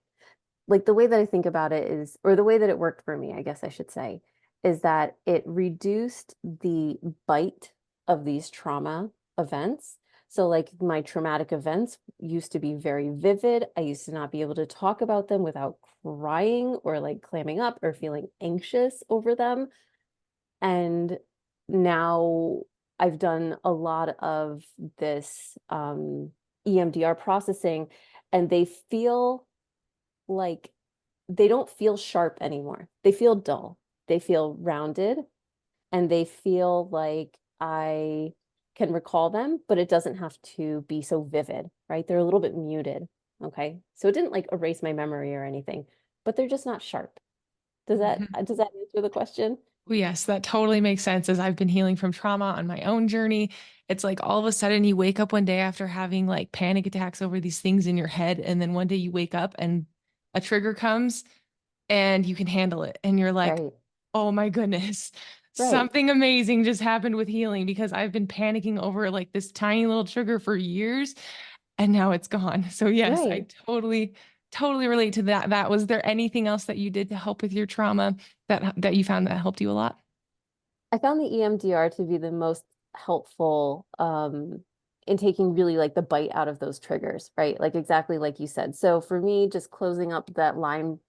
the way that I think about it is, or the way that it worked for me, I guess I should say, is that it reduced the bite of these trauma events. So, like, my traumatic events used to be very vivid. I used to not be able to talk about them without crying or like clamming up or feeling anxious over them. And now I've done a lot of this EMDR processing, and they feel like they don't feel sharp anymore. They feel dull. They feel rounded, and they feel like I can recall them, but it doesn't have to be so vivid, right? They're a little bit muted. Okay. So it didn't like erase my memory or anything, but they're just not sharp. Does that answer the question? Well, yes, that totally makes sense. As I've been healing from trauma on my own journey, it's like all of a sudden you wake up one day after having like panic attacks over these things in your head. And then one day you wake up and a trigger comes and you can handle it. And you're like, Right. oh my goodness, Right. something amazing just happened with healing, because I've been panicking over like this tiny little trigger for years and now it's gone. So yes, I Right. totally relate to that. Was there anything else that you did to help with your trauma that you found that helped you a lot? I found the EMDR to be the most helpful in taking really like the bite out of those triggers, right? Like exactly like you said. So for me, just closing up that Lyme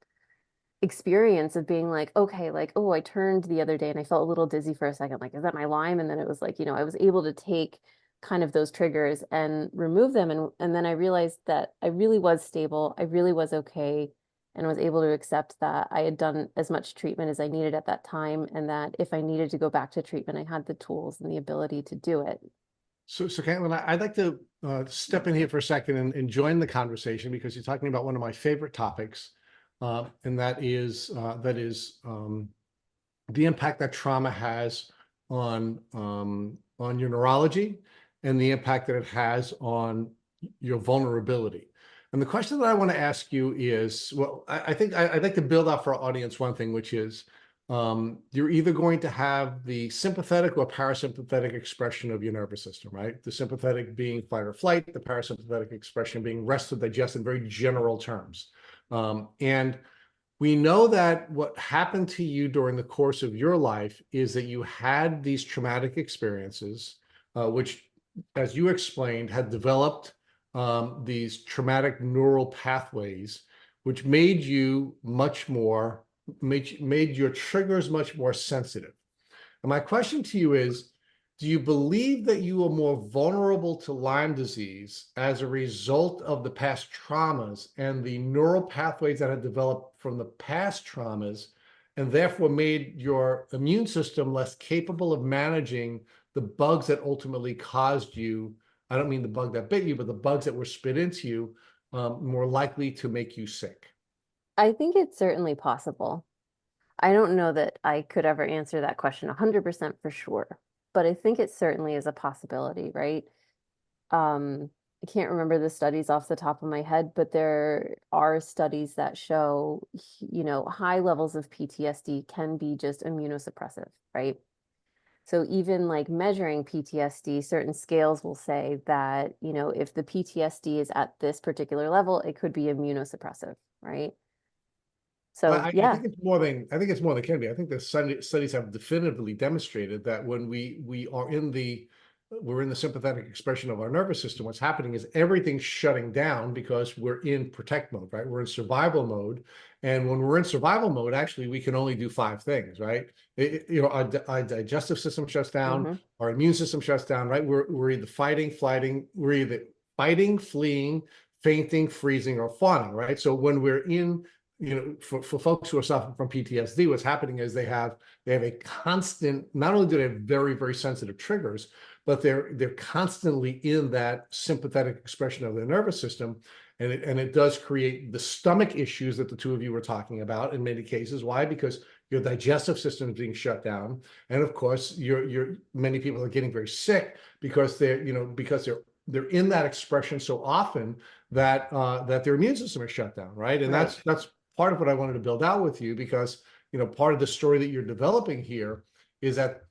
experience of being like, okay, like, oh, I turned the other day and I felt a little dizzy for a second. Like, is that my Lyme? And then it was like, I was able to take kind of those triggers and remove them. And then I realized that I really was stable. I really was okay. And was able to accept that I had done as much treatment as I needed at that time. And that if I needed to go back to treatment, I had the tools and the ability to do it. So Caitlin, I'd like to step in here for a second and join the conversation because you're talking about one of my favorite topics, and that is the impact that trauma has on your neurology and the impact that it has on your vulnerability. And the question that I want to ask you is, well, I think I'd like to build out for our audience one thing, which is you're either going to have the sympathetic or parasympathetic expression of your nervous system, right? The sympathetic being fight or flight, the parasympathetic expression being rest or digest in very general terms. And we know that what happened to you during the course of your life is that you had these traumatic experiences, which, as you explained, had developed these traumatic neural pathways, which made you made your triggers much more sensitive. And my question to you is, do you believe that you are more vulnerable to Lyme disease as a result of the past traumas and the neural pathways that had developed from the past traumas, and therefore made your immune system less capable of managing the bugs that ultimately caused you, I don't mean the bug that bit you, but the bugs that were spit into you, more likely to make you sick? I think it's certainly possible. I don't know that I could ever answer that question 100% for sure, but I think it certainly is a possibility, right? I can't remember the studies off the top of my head, but there are studies that show, high levels of PTSD can be just immunosuppressive, right? So even like measuring PTSD, certain scales will say that, if the PTSD is at this particular level, it could be immunosuppressive, right? Well, So I yeah. think it's more than it can be. I think the studies have definitively demonstrated that when we're in the sympathetic expression of our nervous system, what's happening is everything's shutting down because we're in protect mode, right? We're in survival mode. And when we're in survival mode, actually, we can only do 5 things, right? Our digestive system shuts down, Hmm. our immune system shuts down, right? We're either fighting, fleeing, fainting, freezing, or fawning, right? So when we're in, for folks who are suffering from PTSD, what's happening is they have a constant, not only do they have very, very sensitive triggers, but they're constantly in that sympathetic expression of their nervous system. And it does create the stomach issues that the two of you were talking about in many cases. Why? Because your digestive system is being shut down. And of course, many people are getting very sick because they're in that expression so often that their immune system is shut down, right? And Right. that's part of what I wanted to build out with you, because part of the story that you're developing here is that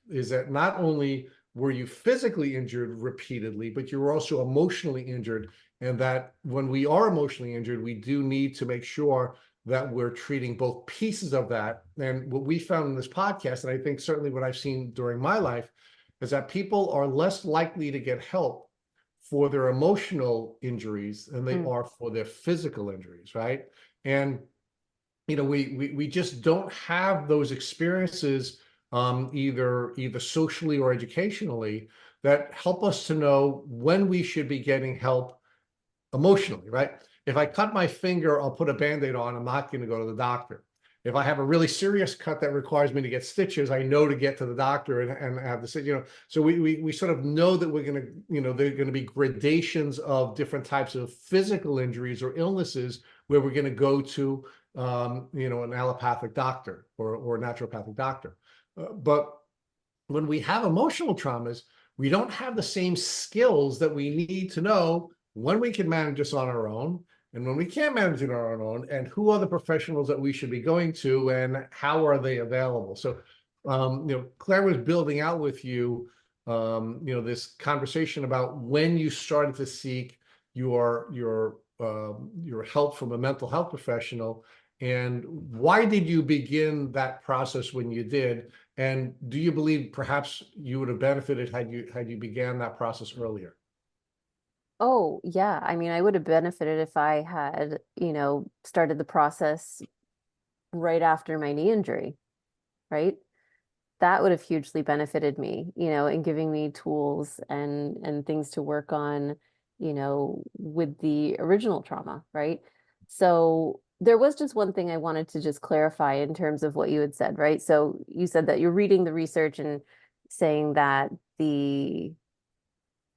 not only were you physically injured repeatedly, but you were also emotionally injured. And that when we are emotionally injured, we do need to make sure that we're treating both pieces of that. And what we found in this podcast, and I think certainly what I've seen during my life, is that people are less likely to get help for their emotional injuries than they Mm. are for their physical injuries, right? And we just don't have those experiences, either socially or educationally, that help us to know when we should be getting help emotionally, right? If I cut my finger, I'll put a Band-Aid on. I'm not going to go to the doctor. If I have a really serious cut that requires me to get stitches, I know to get to the doctor and have the, so we sort of know that we're going to, there are going to be gradations of different types of physical injuries or illnesses where we're going to go to, an allopathic doctor or a naturopathic doctor. But when we have emotional traumas, we don't have the same skills that we need to know when we can manage this on our own and when we can't manage it on our own, and who are the professionals that we should be going to and how are they available. So, Claire was building out with you, this conversation about when you started to seek your help from a mental health professional, and why did you begin that process when you did? And do you believe perhaps you would have benefited had you began that process earlier? Oh, yeah. I mean, I would have benefited if I had, started the process right after my knee injury, right? That would have hugely benefited me, in giving me tools and things to work on, with the original trauma, right? So there was just one thing I wanted to just clarify in terms of what you had said, right? So you said that you're reading the research and saying that the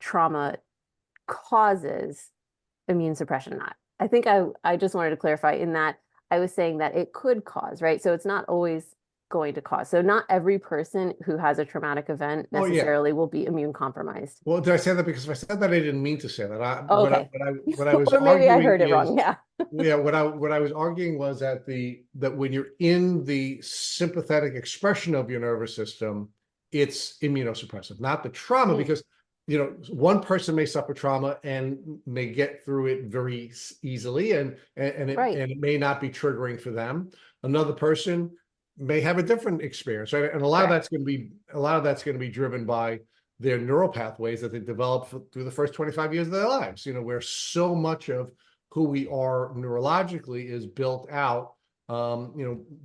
trauma causes immune suppression or not. I think I just wanted to clarify in that I was saying that it could cause, right? So it's not always going to cause. So not every person who has a traumatic event Oh, yeah. necessarily will be immune compromised. Well, did I say that? Because if I said that, I didn't mean to say that. Oh, okay. What I was Or maybe I arguing heard it is, wrong. Yeah. yeah, what I was arguing was that that when you're in the sympathetic expression of your nervous system, it's immunosuppressive, not the trauma, Mm, because one person may suffer trauma and may get through it very easily, and right. it may not be triggering for them. Another person may have a different experience, right? And a lot of Correct. that's going to be driven by their neural pathways that they develop through the first 25 years of their lives, where so much of who we are neurologically is built out,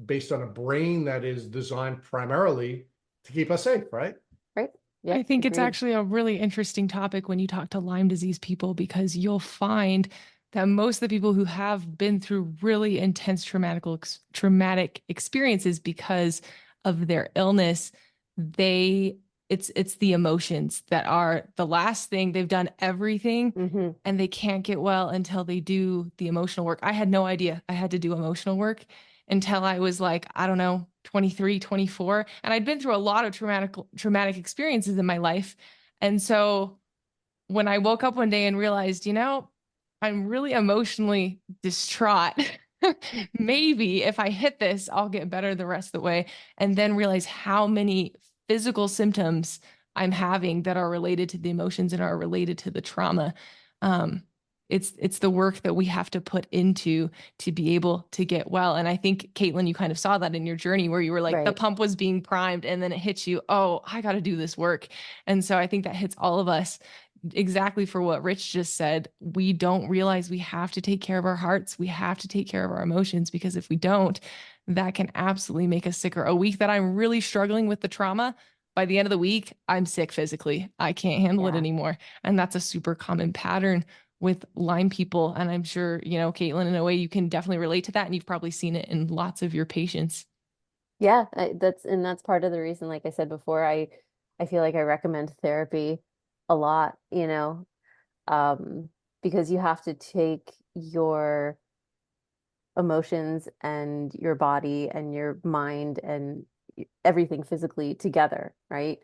based on a brain that is designed primarily to keep us safe, right? Right. Yeah. I think it's Agreed. actually a really interesting topic when you talk to Lyme disease people, because you'll find that most of the people who have been through really intense traumatic experiences because of their illness, it's the emotions that are the last thing. They've done everything Hmm. and they can't get well until they do the emotional work. I had no idea I had to do emotional work until I was like, I don't know, 23, 24. And I'd been through a lot of traumatic experiences in my life. And so when I woke up one day and realized, I'm really emotionally distraught. Maybe if I hit this, I'll get better the rest of the way. And then realize how many physical symptoms I'm having that are related to the emotions and are related to the trauma. Um, it's the work that we have to put into to be able to get well. And I think, Caitlin, you kind of saw that in your journey where you were like, the Right. pump was being primed and then it hits you, oh, I got to do this work. And so I think that hits all of us exactly for what Rich just said. We don't realize we have to take care of our hearts. We have to take care of our emotions, because if we don't, that can absolutely make us sicker. A week that I'm really struggling with the trauma, by the end of the week, I'm sick physically. I can't handle it Yeah. anymore. And that's a super common pattern with Lyme people. And I'm sure, Caitlin, in a way, you can definitely relate to that. And you've probably seen it in lots of your patients. Yeah. That's part of the reason, like I said before, I feel like I recommend therapy a lot, um, because you have to take your emotions and your body and your mind and everything physically together, right?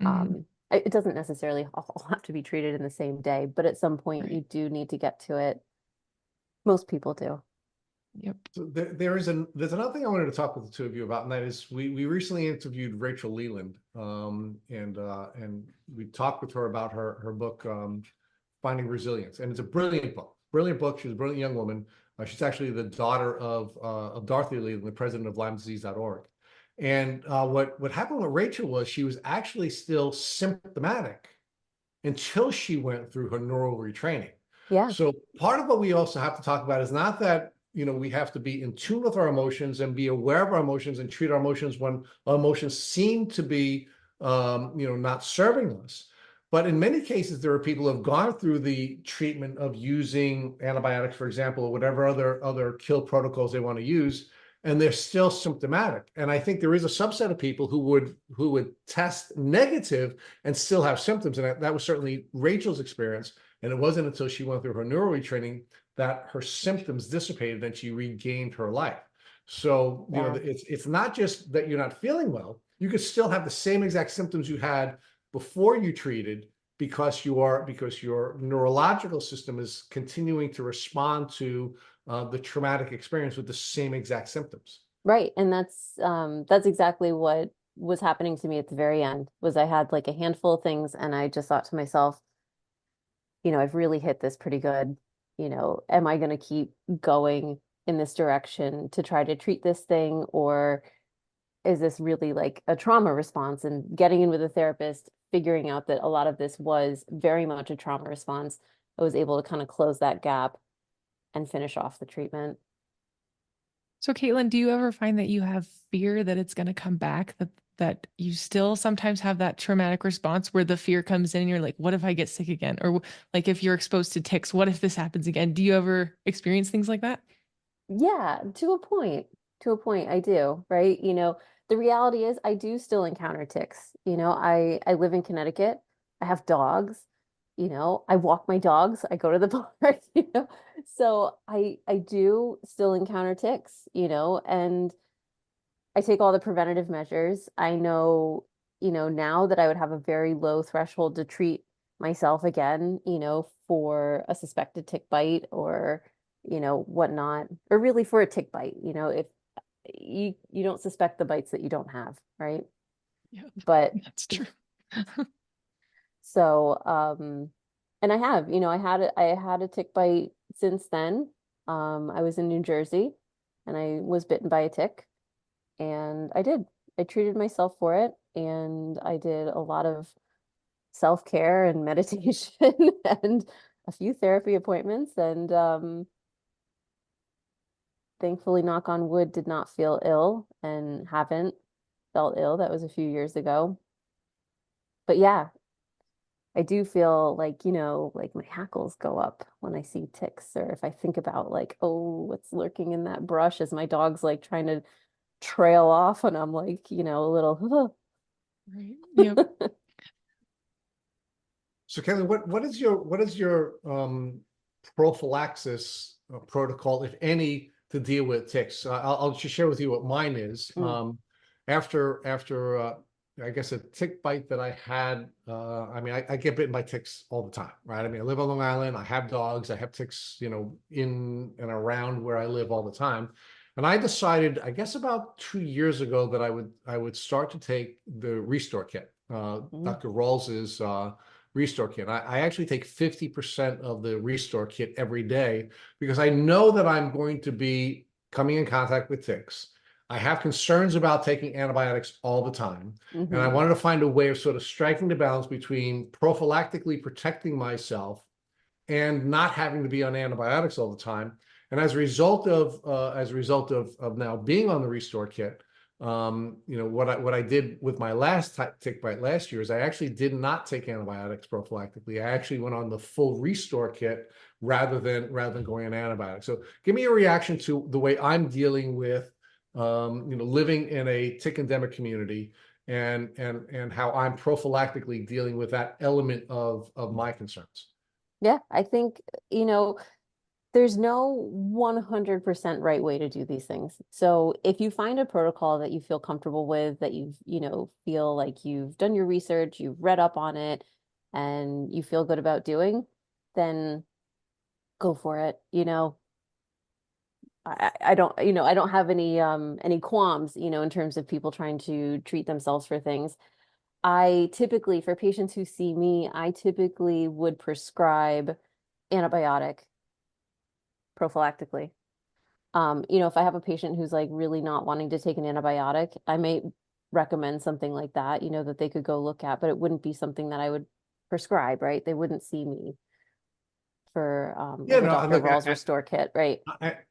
Mhm. It doesn't necessarily all have to be treated in the same day, but at some point Right. you do need to get to it. Most people do. Yep. So there's another thing I wanted to talk with the two of you about, and that is we recently interviewed Rachel Leland, and we talked with her about her book, Finding Resilience, and it's a brilliant book. Brilliant book. She's a brilliant young woman. She's actually the daughter of Dorothy Leland, the president of Lyme-disease.org. And what happened with Rachel was she was actually still symptomatic until she went through her neural retraining. Yeah. So part of what we also have to talk about is not that, we have to be in tune with our emotions and be aware of our emotions and treat our emotions when our emotions seem to be, not serving us. But in many cases, there are people who have gone through the treatment of using antibiotics, for example, or whatever other kill protocols they want to use, and they're still symptomatic. And I think there is a subset of people who would test negative and still have symptoms. And that was certainly Rachel's experience. And it wasn't until she went through her neural retraining that her symptoms dissipated and she regained her life. So, Yeah. it's not just that you're not feeling well. You could still have the same exact symptoms you had before you treated, because your neurological system is continuing to respond to the traumatic experience with the same exact symptoms. Right. And that's exactly what was happening to me at the very end. Was I had like a handful of things and I just thought to myself, I've really hit this pretty good. Am I going to keep going in this direction to try to treat this thing, or is this really like a trauma response? And getting in with a therapist, figuring out that a lot of this was very much a trauma response, I was able to kind of close that gap and finish off the treatment. So, Caitlin, do you ever find that you have fear that it's going to come back, that you still sometimes have that traumatic response where the fear comes in and you're like, what if I get sick again? Or like if you're exposed to ticks, what if this happens again? Do you ever experience things like that? Yeah, to a point. To a point, I do, right? The reality is I do still encounter ticks. I live in Connecticut. I have dogs. I walk my dogs, I go to the park, So I do still encounter ticks, and I take all the preventative measures. I know, now that I would have a very low threshold to treat myself again, for a suspected tick bite or, whatnot, or really for a tick bite, if you don't suspect the bites that you don't have, right? Yeah, But that's true. so, and I had a tick bite since then. I was in New Jersey and I was bitten by a tick, and I treated myself for it, and I did a lot of self-care and meditation and a few therapy appointments, and thankfully, knock on wood, did not feel ill and haven't felt ill. That was a few years ago. But yeah, I do feel like, like my hackles go up when I see ticks, or if I think about like, oh, what's lurking in that brush as my dog's like trying to trail off, and I'm like, a little, Right. Yep. So Caitlin, what is your prophylaxis protocol, if any, to deal with ticks? I'll just share with you what mine is. Mm. After I guess a tick bite that I had, I mean, I get bitten by ticks all the time, right? I mean, I live on Long Island, I have dogs, I have ticks, in and around where I live all the time. And I decided, I guess about 2 years ago, that I would start to take the Restore Kit, Mm. Dr. Rawls's Restore Kit. I actually take 50% of the Restore Kit every day because I know that I'm going to be coming in contact with ticks. I have concerns about taking antibiotics all the time. And I Mhm. wanted to find a way of sort of striking the balance between prophylactically protecting myself and not having to be on antibiotics all the time. And as a result of now being on the Restore Kit, what I did with my last tick bite last year is I actually did not take antibiotics prophylactically. I actually went on the full Restore Kit rather than going on antibiotics. So give me a reaction to the way I'm dealing with living in a tick endemic community, and how I'm prophylactically dealing with that element of my concerns. Yeah, I think, there's no 100% right way to do these things. So if you find a protocol that you feel comfortable with, that feel like you've done your research, you've read up on it, and you feel good about doing, then go for it. I don't, I don't have any qualms, in terms of people trying to treat themselves for things. I typically, for patients who see me, I typically would prescribe antibiotic prophylactically. If I have a patient who's like really not wanting to take an antibiotic, I may recommend something like that, that they could go look at, but it wouldn't be something that I would prescribe, right? They wouldn't see me for Yeah, like a no, Dr. look, Rawls Restore Kit, right?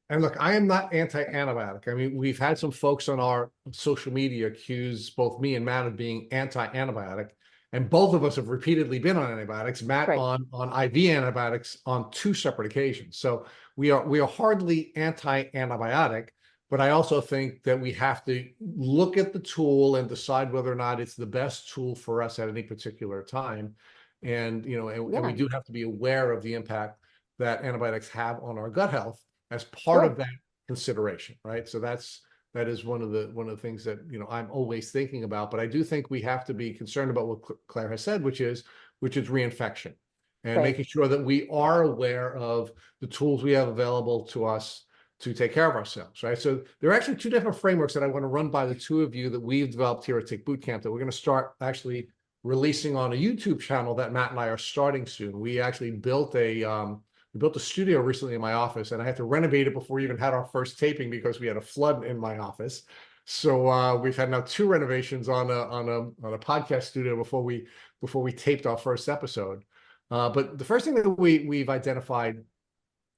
and look, I am not anti-antibiotic. I mean, we've had some folks on our social media accuse both me and Matt of being anti-antibiotic, and both of us have repeatedly been on antibiotics. Matt Right. on IV antibiotics on two separate occasions. So we are hardly anti-antibiotic, but I also think that we have to look at the tool and decide whether or not it's the best tool for us at any particular time. And we Yeah, do have to be aware of the impact that antibiotics have on our gut health as part sure. of that consideration, right? So that is one of the things that I'm always thinking about. But I do think we have to be concerned about what Claire has said, which is reinfection, and Right. making sure that we are aware of the tools we have available to us to take care of ourselves, right? So there are actually two different frameworks that I want to run by the two of you that we've developed here at Tick Bootcamp that we're going to start actually releasing on a YouTube channel that Matt and I are starting soon. We actually built a studio recently in my office, and I had to renovate it before we even had our first taping because we had a flood in my office. So we've had now two renovations on a podcast studio before we taped our first episode. But the first thing that we've identified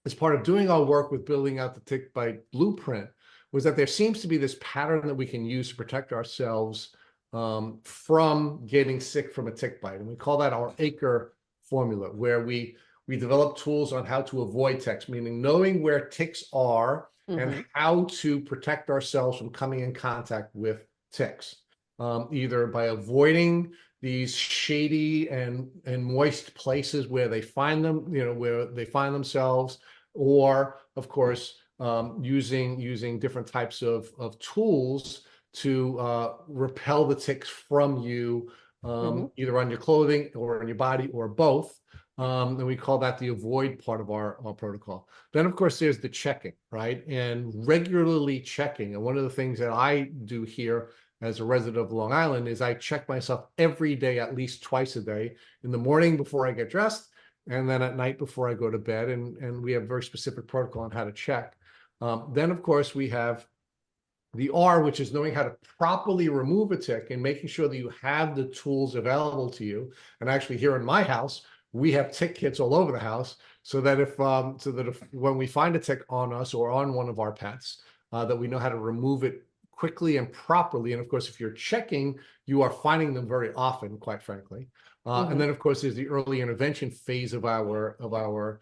as part of doing our work with building out the tick bite blueprint was that there seems to be this pattern that we can use to protect ourselves from getting sick from a tick bite, and we call that our ACRE formula, where we develop tools on how to avoid ticks, meaning knowing where ticks are and Mm-hmm. how to protect ourselves from coming in contact with ticks, either by avoiding these shady and moist places where they find them, where they find themselves, or of course, using different types of tools to repel the ticks from you, either on your clothing or on your body or both. And we call that the avoid part of our protocol. Then, of course, there's the checking, right? And regularly checking. And one of the things that I do here as a resident of Long Island is I check myself every day, at least twice a day, in the morning before I get dressed, and then at night before I go to bed. And we have a very specific protocol on how to check. Then, of course, we have the R, which is knowing how to properly remove a tick and making sure that you have the tools available to you. And actually, here in my house, we have tick kits all over the house, so that if when we find a tick on us or on one of our pets, that we know how to remove it quickly and properly. And of course, if you're checking, you are finding them very often, quite frankly. And then, of course, there's the early intervention phase of our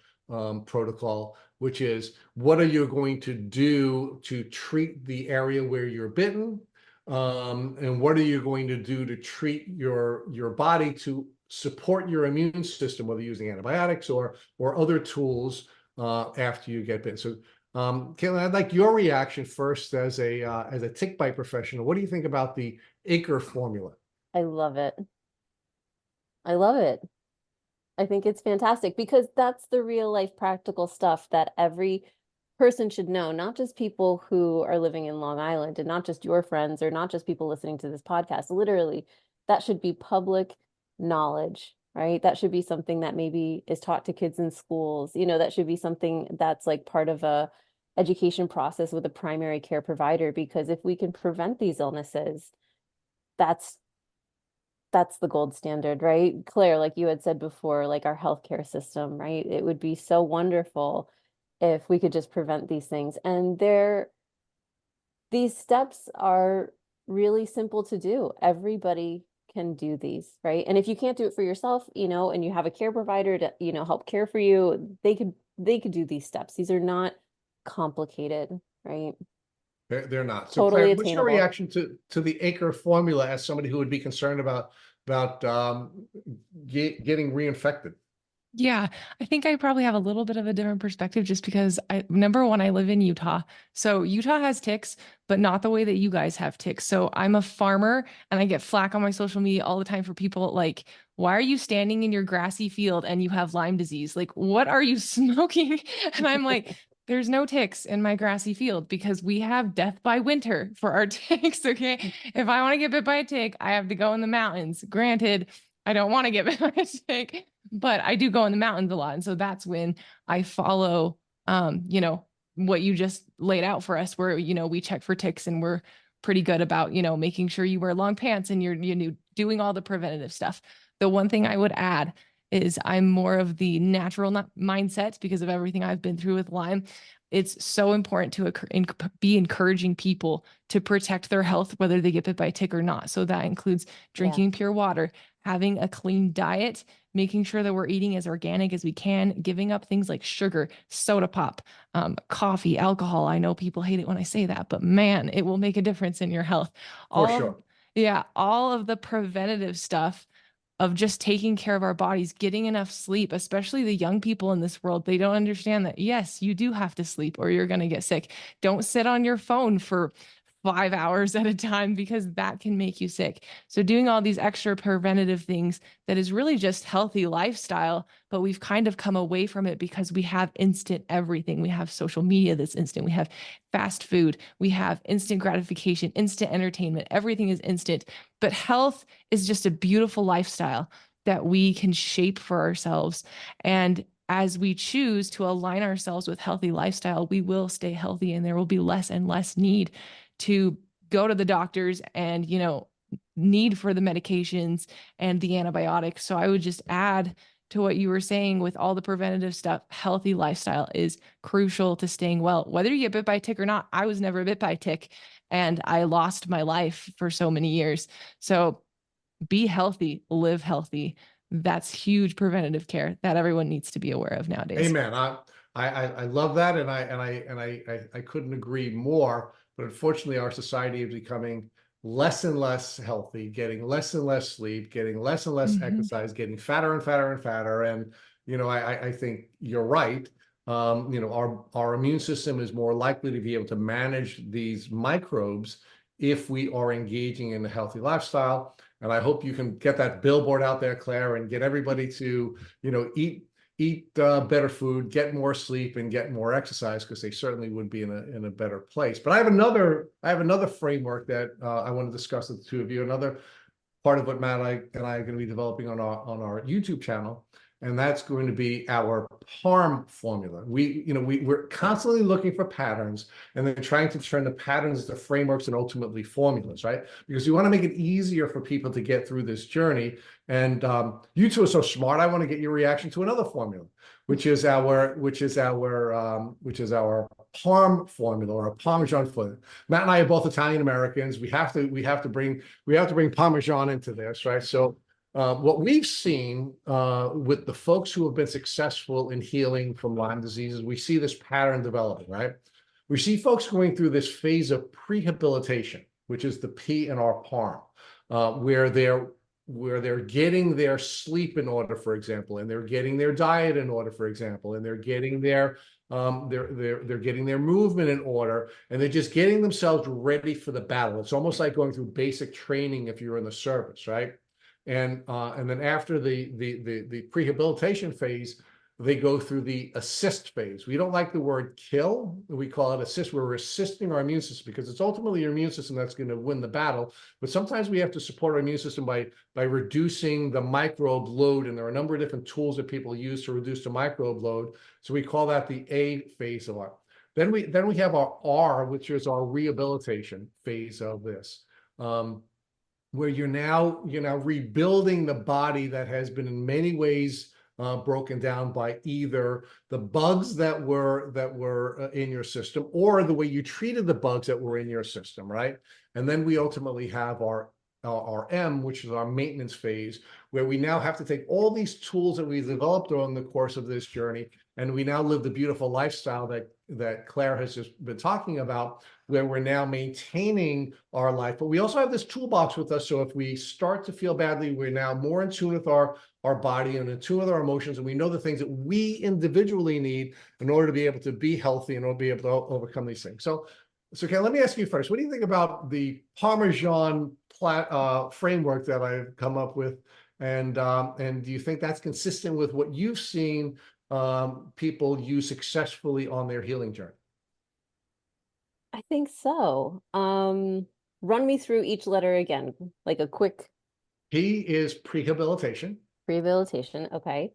protocol, which is what are you going to do to treat the area where you're bitten, and what are you going to do to treat your body to support your immune system, whether using antibiotics or other tools after you get bitten. So, Caitlin, I'd like your reaction first as a tick bite professional. What do you think about the ACRE formula? I love it. I love it. I think it's fantastic because that's the real life practical stuff that every person should know, not just people who are living in Long Island and not just your friends or not just people listening to this podcast. Literally, that should be public knowledge, right? That should be something that maybe is taught to kids in schools. That should be something that's like part of a education process with a primary care provider, because if we can prevent these illnesses, that's the gold standard, right? Claire, like you had said before, like our healthcare system, right? It would be so wonderful if we could just prevent these things. And these steps are really simple to do. Everybody can do these, right? And if you can't do it for yourself, and you have a care provider to, help care for you, they could do these steps. These are not complicated, right? They're not. So, Totally Claire, what's your attainable. reaction to the ACRE formula as somebody who would be concerned about getting reinfected? Yeah, I think I probably have a little bit of a different perspective just because number one, I live in Utah. So Utah has ticks, but not the way that you guys have ticks. So I'm a farmer and I get flack on my social media all the time for people like, why are you standing in your grassy field and you have Lyme disease? Like, what are you smoking? And I'm like, there's no ticks in my grassy field because we have death by winter for our ticks. Okay. If I want to get bit by a tick, I have to go in the mountains. Granted, I don't want to get bit by a tick, but I do go in the mountains a lot. And so that's when I follow, what you just laid out for us, where, we check for ticks and we're pretty good about, making sure you wear long pants and you're doing all the preventative stuff. The one thing I would add is I'm more of the natural mindset because of everything I've been through with Lyme. It's so important to be encouraging people to protect their health, whether they get bit by a tick or not. So that includes drinking pure water, having a clean diet, making sure that we're eating as organic as we can, giving up things like sugar, soda pop, coffee, alcohol. I know people hate it when I say that, but man, it will make a difference in your health. For sure. All of the preventative stuff of just taking care of our bodies, getting enough sleep, especially the young people in this world. They don't understand that, yes, you do have to sleep or you're going to get sick. Don't sit on your phone for 5 hours at a time because that can make you sick. So doing all these extra preventative things that is really just healthy lifestyle, but we've kind of come away from it because we have instant everything. We have social media that's instant. We have fast food. We have instant gratification, instant entertainment. Everything is instant. But health is just a beautiful lifestyle that we can shape for ourselves. And as we choose to align ourselves with healthy lifestyle, we will stay healthy and there will be less and less need to go to the doctors and, need for the medications and the antibiotics. So I would just add to what you were saying with all the preventative stuff, healthy lifestyle is crucial to staying well. Whether you get bit by a tick or not, I was never bit by a tick and I lost my life for so many years. So be healthy, live healthy. That's huge preventative care that everyone needs to be aware of nowadays. Amen. I love that, and I couldn't agree more. But unfortunately, our society is becoming less and less healthy, getting less and less sleep, getting less and less Mhm. exercise, getting fatter and fatter and fatter. And, I think you're right. Our immune system is more likely to be able to manage these microbes if we are engaging in a healthy lifestyle. And I hope you can get that billboard out there, Claire, and get everybody to, eat better food, get more sleep, and get more exercise, because they certainly would be in a better place. But I have another framework that I want to discuss with the two of you. Another part of what Matt and I are going to be developing on our YouTube channel, and that's going to be our PARM formula. We're constantly looking for patterns, and then trying to turn the patterns to frameworks and ultimately formulas, right? Because we want to make it easier for people to get through this journey. And you two are so smart. I want to get your reaction to another formula, which is our PARM formula, or a Parmesan formula. Matt and I are both Italian Americans. We have to bring Parmesan into this, right? So what we've seen with the folks who have been successful in healing from Lyme disease is we see this pattern developing, right? We see folks going through this phase of prehabilitation, which is the P in our PARM, where they're getting their sleep in order, for example, and they're getting their diet in order, for example, and they're getting their getting their movement in order, and they're just getting themselves ready for the battle. It's almost like going through basic training if you're in the service, right? And then after the prehabilitation phase, they go through the assist phase. We don't like the word kill. We call it assist. We're assisting our immune system, because it's ultimately your immune system that's going to win the battle. But sometimes we have to support our immune system by reducing the microbe load. And there are a number of different tools that people use to reduce the microbe load. So we call that the A phase of our. Then we have our R, which is our rehabilitation phase of this. Where you're now rebuilding the body that has been in many ways broken down by either the bugs that were in your system, or the way you treated the bugs that were in your system, right? And then we ultimately have our M, which is our maintenance phase, where we now have to take all these tools that we've developed during the course of this journey, and we now live the beautiful lifestyle that Claire has just been talking about, where we're now maintaining our life. But we also have this toolbox with us, so if we start to feel badly, we're now more in tune with our body and in tune with our emotions, and we know the things that we individually need in order to be able to be healthy and to be able to overcome these things. So okay, let me ask you first, what do you think about the Parmesan framework that I've come up with? And do you think that's consistent with what you've seen people use successfully on their healing journey? I think so. Run me through each letter again, like a quick P is prehabilitation. rehabilitation. Okay.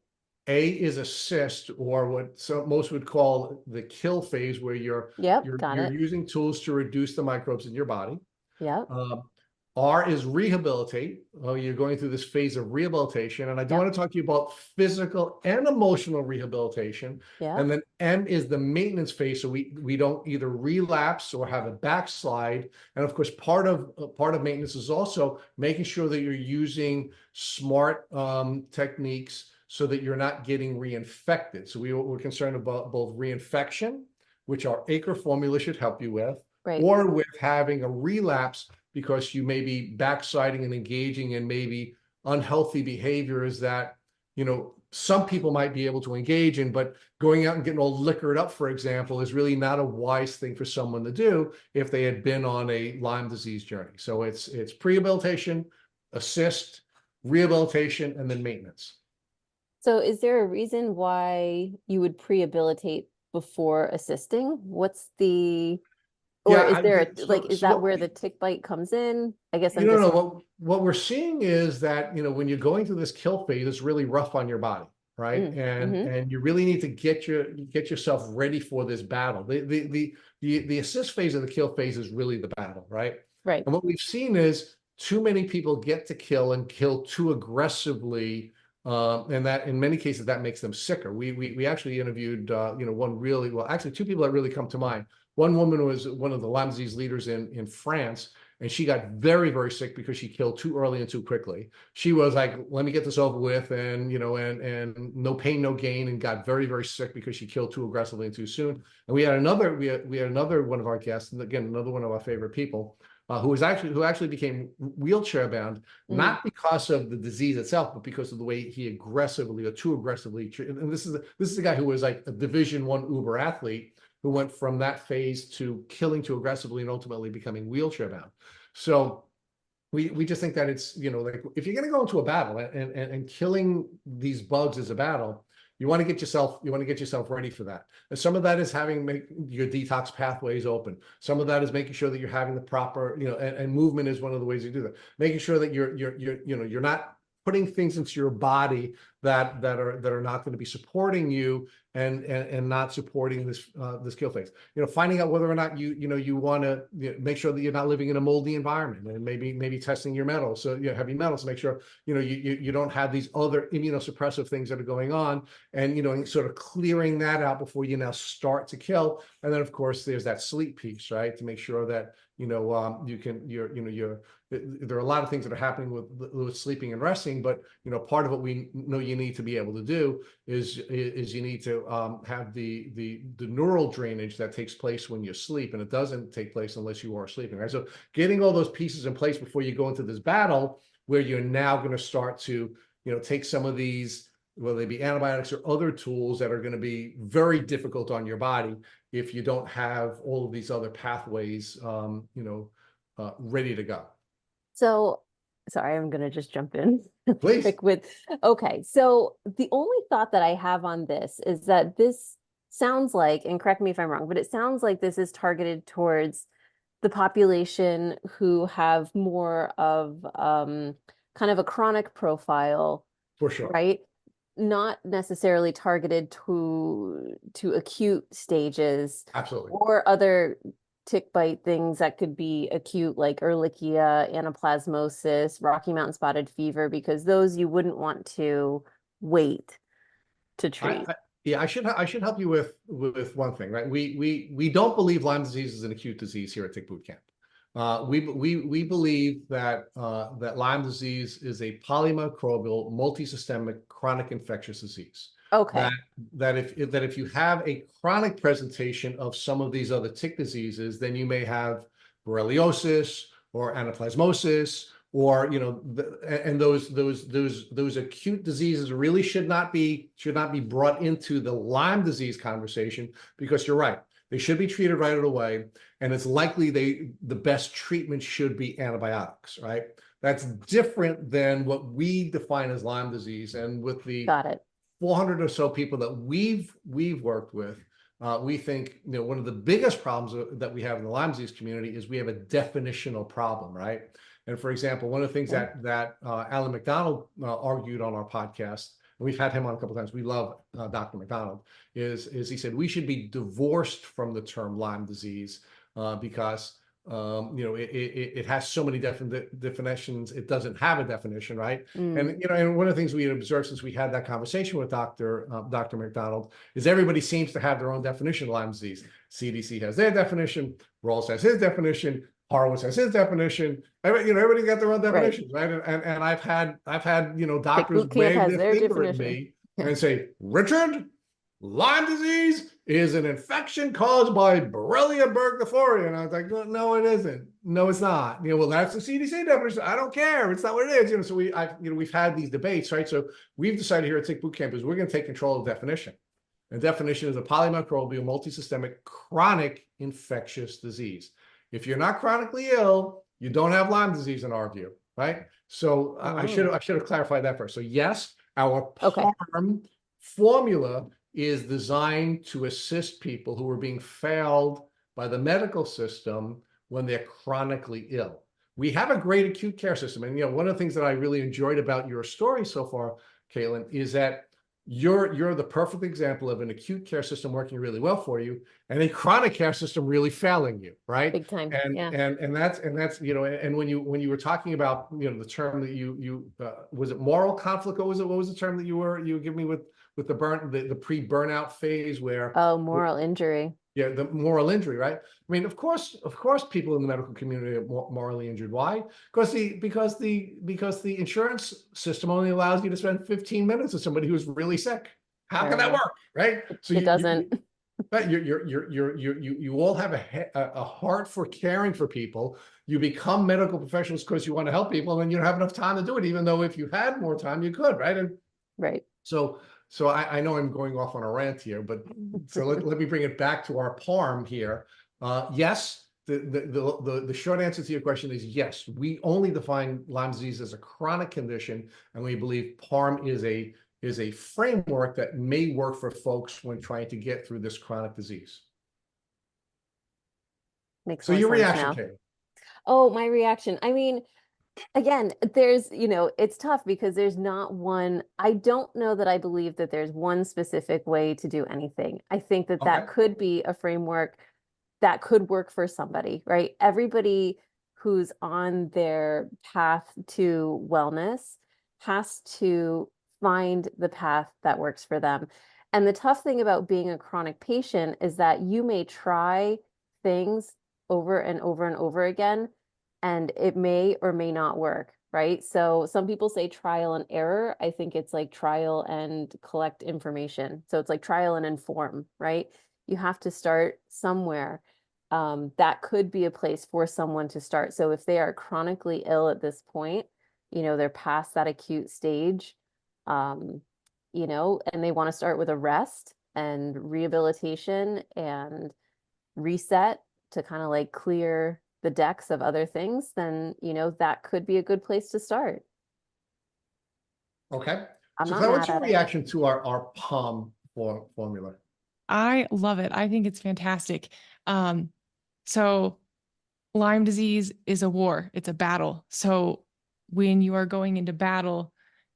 A is assist, or what most would call the kill phase, where you're Yep, got it. using tools to reduce the microbes in your body. Yep, R is rehabilitate. Oh, you're going through this phase of rehabilitation. And I do yep, want to talk to you about physical and emotional rehabilitation. yep. And then M is the maintenance phase. So we don't either relapse or have a backslide. And of course, part of maintenance is also making sure that you're using smart techniques so that you're not getting reinfected. So we're concerned about both reinfection, which our Acre formula should help you with, Right. or with having a relapse, because you may be backsliding and engaging in maybe unhealthy behaviors that, some people might be able to engage in, but going out and getting all liquored up, for example, is really not a wise thing for someone to do if they had been on a Lyme disease journey. So it's prehabilitation, assist, rehabilitation, and then maintenance. So is there a reason why you would prehabilitate before assisting? What's the, or Yeah, is there a, so, like, is so that what, where the tick bite comes in? I guess I'm no, just, no. What we're seeing is that, when you're going through this kill phase, it's really rough on your body, right? mm-hmm. And you really need to get yourself ready for this battle. The assist phase of the kill phase is really the battle, right? Right. And what we've seen is too many people get to kill and kill too aggressively, and that in many cases that makes them sicker. We actually interviewed actually two people that really come to mind. One woman was one of the Lyme disease leaders in France, and she got very, very sick because she killed too early and too quickly. She was like, let me get this over with, and and no pain, no gain, and got very, very sick because she killed too aggressively and too soon. And we had another one of our guests, and again, another one of our favorite people, who actually became wheelchair bound, not because of the disease itself, but because of the way he aggressively or too aggressively. And this is a guy who was like a Division I uber athlete who went from that phase to killing too aggressively and ultimately becoming wheelchair bound. So we just think that it's, like if you're going to go into a battle and killing these bugs is a battle, you want to get yourself ready for that. And some of that is make your detox pathways open. Some of that is making sure that you're having the proper, and movement is one of the ways you do that. Making sure that you're not putting things into your body that are not going to be supporting you and not supporting this kill phase. Finding out whether or not you want to make sure that you're not living in a moldy environment, and maybe testing your metals, so heavy metals, to make sure you don't have these other immunosuppressive things that are going on, and sort of clearing that out before you now start to kill. And then of course there's that sleep piece, right? To make sure that there are a lot of things that are happening with sleeping and resting, but part of what we know you need to be able to do is you need to have the neural drainage that takes place when you sleep, and it doesn't take place unless you are sleeping, right? So getting all those pieces in place before you go into this battle, where you're now going to start to take some of these, whether they be antibiotics or other tools that are going to be very difficult on your body if you don't have all of these other pathways ready to go. So, sorry, I'm going to just jump in Please. Okay, so the only thought that I have on this is that this sounds like, and correct me if I'm wrong, but it sounds like this is targeted towards the population who have more of kind of a chronic profile. For sure. Right? Not necessarily targeted to acute stages. Absolutely. Or other tick bite things that could be acute, like Ehrlichia, anaplasmosis, Rocky Mountain spotted fever, because those you wouldn't want to wait to treat. I should help you with one thing, right? We don't believe Lyme disease is an acute disease here at Tick Boot Camp. We believe that that Lyme disease is a polymicrobial, multisystemic, chronic infectious disease. Okay. That if you have a chronic presentation of some of these other tick diseases, then you may have borreliosis or anaplasmosis, or and those acute diseases really should not be brought into the Lyme disease conversation, because you're right. They should be treated right away, and it's likely the best treatment should be antibiotics, right? That's different than what we define as Lyme disease. And with the 400 or so people that we've worked with, we think one of the biggest problems that we have in the Lyme disease community is we have a definitional problem, right? And for example, one of the things that Alan McDonald argued on our podcast, and we've had him on a couple of times, we love Dr. McDonald, is he said we should be divorced from the term Lyme disease because it has so many definitions. It doesn't have a definition, right? And and one of the things we had observed since we had that conversation with Dr. McDonald is everybody seems to have their own definition of Lyme disease. CDC has their definition, Rawls has his definition, Horowitz has his definition. Everybody's got their own definitions, right? And I've had doctors wave their finger at me and say, Richard, Lyme disease is an infection caused by Borrelia burgdorferi. And I was like, no, it isn't. No, it's not. Well, that's the CDC definition. I don't care. It's not what it is. So we've had these debates, right? So we've decided here at Tick Boot Camp is we're going to take control of definition. And definition is a polymicrobial, multisystemic, chronic infectious disease. If you're not chronically ill, you don't have Lyme disease in our view, right? So I should have clarified that first. So yes, our PARM formula is designed to assist people who are being failed by the medical system when they're chronically ill. We have a great acute care system. And one of the things that I really enjoyed about your story so far, Caitlin, is that you're the perfect example of an acute care system working really well for you and a chronic care system really failing you, right? Big time. And that's and when you were talking about the term that you was it moral conflict, or what was the term that you give me with the pre-burnout phase where moral injury. Yeah, the moral injury, right? I mean, of course, people in the medical community are morally injured. Why? Because the insurance system only allows you to spend 15 minutes with somebody who's really sick. How can that work, right? So it doesn't. But you all have a heart for caring for people. You become medical professionals because you want to help people, and you don't have enough time to do it, even though if you had more time, you could, right? And Right. so I know I'm going off on a rant here, but so let me bring it back to our PARM here. Yes, the short answer to your question is yes. We only define Lyme disease as a chronic condition, and we believe PARM is a framework that may work for folks when trying to get through this chronic disease. Makes So more your sense reaction, now. Kate? Oh, my reaction. I mean, again, there's, it's tough because there's not one, I don't know that I believe that there's one specific way to do anything. I think that Okay. that could be a framework that could work for somebody, right? Everybody who's on their path to wellness has to find the path that works for them. And the tough thing about being a chronic patient is that you may try things over and over and over again, and it may or may not work, right? So some people say trial and error. I think it's like trial and collect information. So it's like trial and inform, right? You have to start somewhere. That could be a place for someone to start. So if they are chronically ill at this point, they're past that acute stage, um, and they want to start with a rest and rehabilitation and reset to kind of like clear the decks of other things, then, that could be a good place to start. Okay. I'm So not Claire, what's mad your at it. reaction to our PALM formula? I love it. I think it's fantastic. So Lyme disease is a war, it's a battle. So when you are going into battle,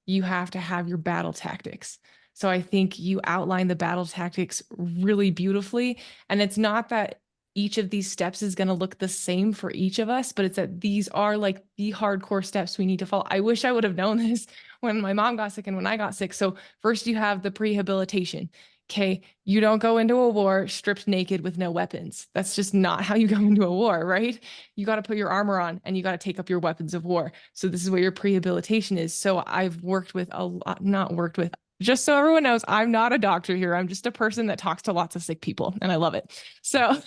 you have to have your battle tactics. So I think you outline the battle tactics really beautifully. And it's not that each of these steps is going to look the same for each of us, but it's that these are like the hardcore steps we need to follow. I wish I would have known this when my mom got sick and when I got sick. So first you have the prehabilitation. Okay, you don't go into a war stripped naked with no weapons. That's just not how you go into a war, right? You got to put your armor on and you got to take up your weapons of war. So this is what your prehabilitation is. So I've worked with a lot, not worked with, just so everyone knows, I'm not a doctor here. I'm just a person that talks to lots of sick people and I love it. So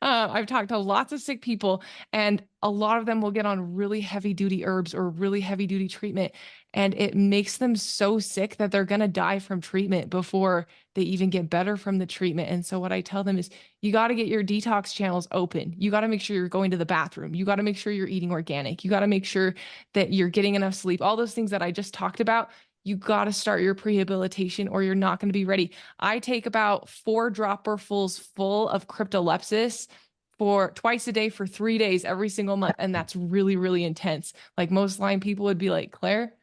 I've talked to lots of sick people and a lot of them will get on really heavy duty herbs or really heavy duty treatment. And it makes them so sick that they're going to die from treatment before they even get better from the treatment. And so what I tell them is you got to get your detox channels open. You got to make sure you're going to the bathroom. You got to make sure you're eating organic. You got to make sure that you're getting enough sleep. All those things that I just talked about, you got to start your prehabilitation or you're not going to be ready. I take about 4 dropperfuls full of cryptolepsis for twice a day for 3 days every single month. And that's really, really intense. Like most Lyme people would be like, Claire,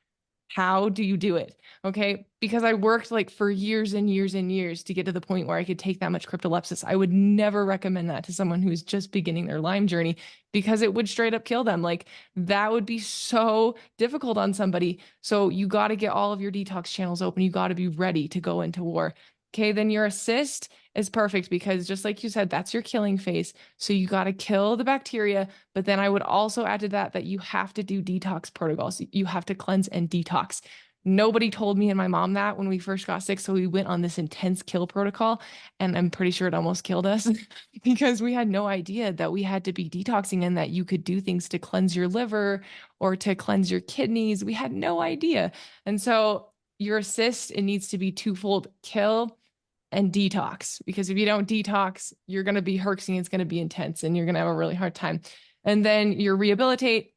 how do you do it? Okay. Because I worked like for years and years and years to get to the point where I could take that much cryptolepsis. I would never recommend that to someone who's just beginning their Lyme journey because it would straight up kill them. Like that would be so difficult on somebody. So you got to get all of your detox channels open. You got to be ready to go into war. Okay. Then your assist is perfect because just like you said, that's your killing phase. So you got to kill the bacteria. But then I would also add to that you have to do detox protocols. You have to cleanse and detox. Nobody told me and my mom that when we first got sick. So we went on this intense kill protocol and I'm pretty sure it almost killed us because we had no idea that we had to be detoxing and that you could do things to cleanse your liver or to cleanse your kidneys. We had no idea. And so your assist, it needs to be twofold: kill and detox, because if you don't detox, you're going to be herxing. It's going to be intense and you're going to have a really hard time. And then your rehabilitate,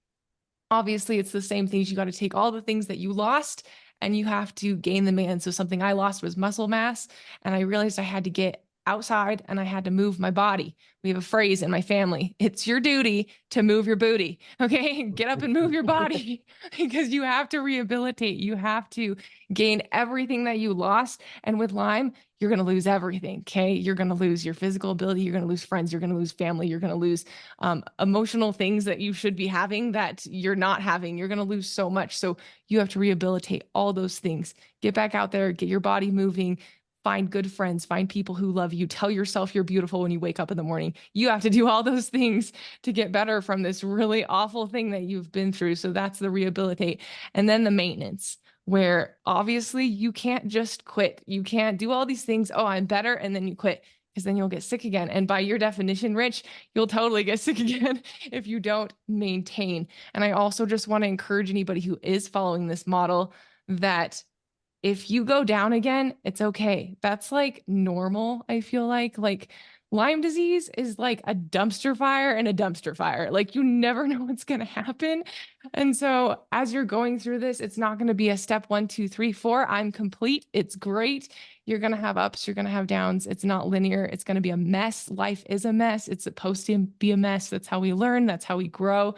obviously it's the same things. You got to take all the things that you lost and you have to gain them in. So something I lost was muscle mass. And I realized I had to get outside and I had to move my body. We have a phrase in my family: it's your duty to move your booty. Okay. Get up and move your body because you have to rehabilitate. You have to gain everything that you lost. And with Lyme, you're going to lose everything. Okay. You're going to lose your physical ability. You're going to lose friends. You're going to lose family. You're going to lose emotional things that you should be having that you're not having. You're going to lose so much. So you have to rehabilitate all those things. Get back out there, get your body moving, find good friends, find people who love you, tell yourself you're beautiful when you wake up in the morning. You have to do all those things to get better from this really awful thing that you've been through. So that's the rehabilitate. And then the maintenance, where obviously you can't just quit. You can't do all these things. Oh, I'm better. And then you quit. because then you'll get sick again. And by your definition, Rich, you'll totally get sick again if you don't maintain. And I also just want to encourage anybody who is following this model that if you go down again, it's okay. That's like normal, I feel like Lyme disease is like a dumpster fire and a dumpster fire. Like you never know what's going to happen. And so as you're going through this, it's not going to be a step 1, 2, 3, 4. I'm complete. It's great. You're going to have ups. You're going to have downs. It's not linear. It's going to be a mess. Life is a mess. It's supposed to be a mess. That's how we learn. That's how we grow.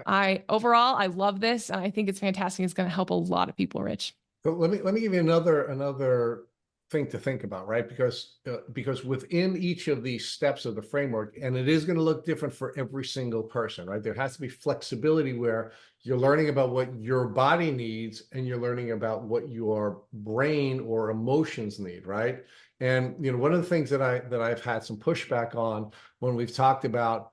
Overall, I love this. And I think it's fantastic. It's going to help a lot of people, Rich. But let me give you another thing to think about, right? Because within each of these steps of the framework, and it is going to look different for every single person, right? There has to be flexibility where you're learning about what your body needs and you're learning about what your brain or emotions need, right? And one of the things that I've had some pushback on when we've talked about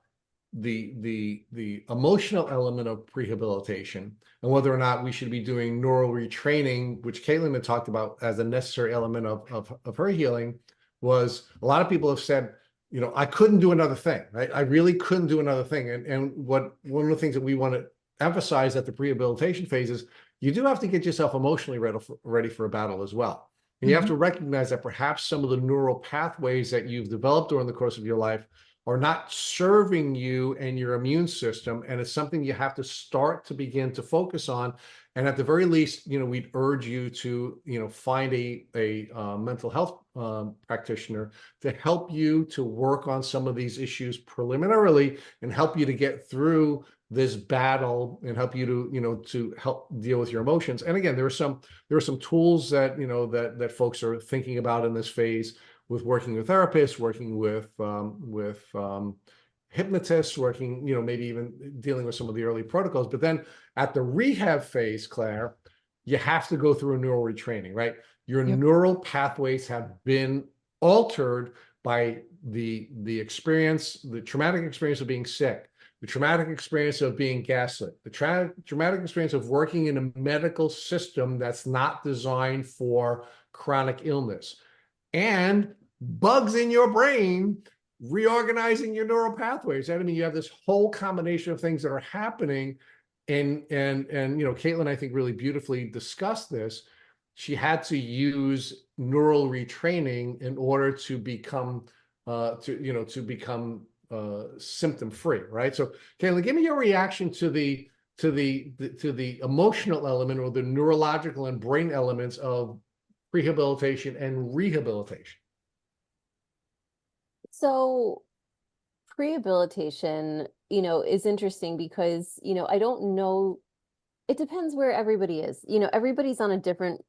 the emotional element of prehabilitation and whether or not we should be doing neural retraining, which Caitlin had talked about as a necessary element of her healing, was a lot of people have said, I couldn't do another thing, right? I really couldn't do another thing. And one of the things that we want to emphasize at the prehabilitation phase is you do have to get yourself emotionally ready for a battle as well. And you have to recognize that perhaps some of the neural pathways that you've developed during the course of your life are not serving you and your immune system, and it's something you have to start to begin to focus on. And at the very least, we'd urge you to, find a mental health practitioner to help you to work on some of these issues preliminarily and help you to get through this battle and help you to, to help deal with your emotions. And again, there are some tools that, that folks are thinking about in this phase, with working with therapists, working with hypnotists, working, maybe even dealing with some of the early protocols. But then at the rehab phase, Claire, you have to go through a neural retraining, right? Your neural pathways have been altered by the experience, the traumatic experience of being sick, the traumatic experience of being gaslit, the traumatic experience of working in a medical system that's not designed for chronic illness, and bugs in your brain reorganizing your neural pathways. I mean, you have this whole combination of things that are happening. And Caitlin, I think, really beautifully discussed this. She had to use neural retraining in order to become symptom free, right? So Caitlin, give me your reaction to the emotional element or the neurological and brain elements of rehabilitation and rehabilitation. So prehabilitation, is interesting because, I don't know, it depends where everybody is. Everybody's on a different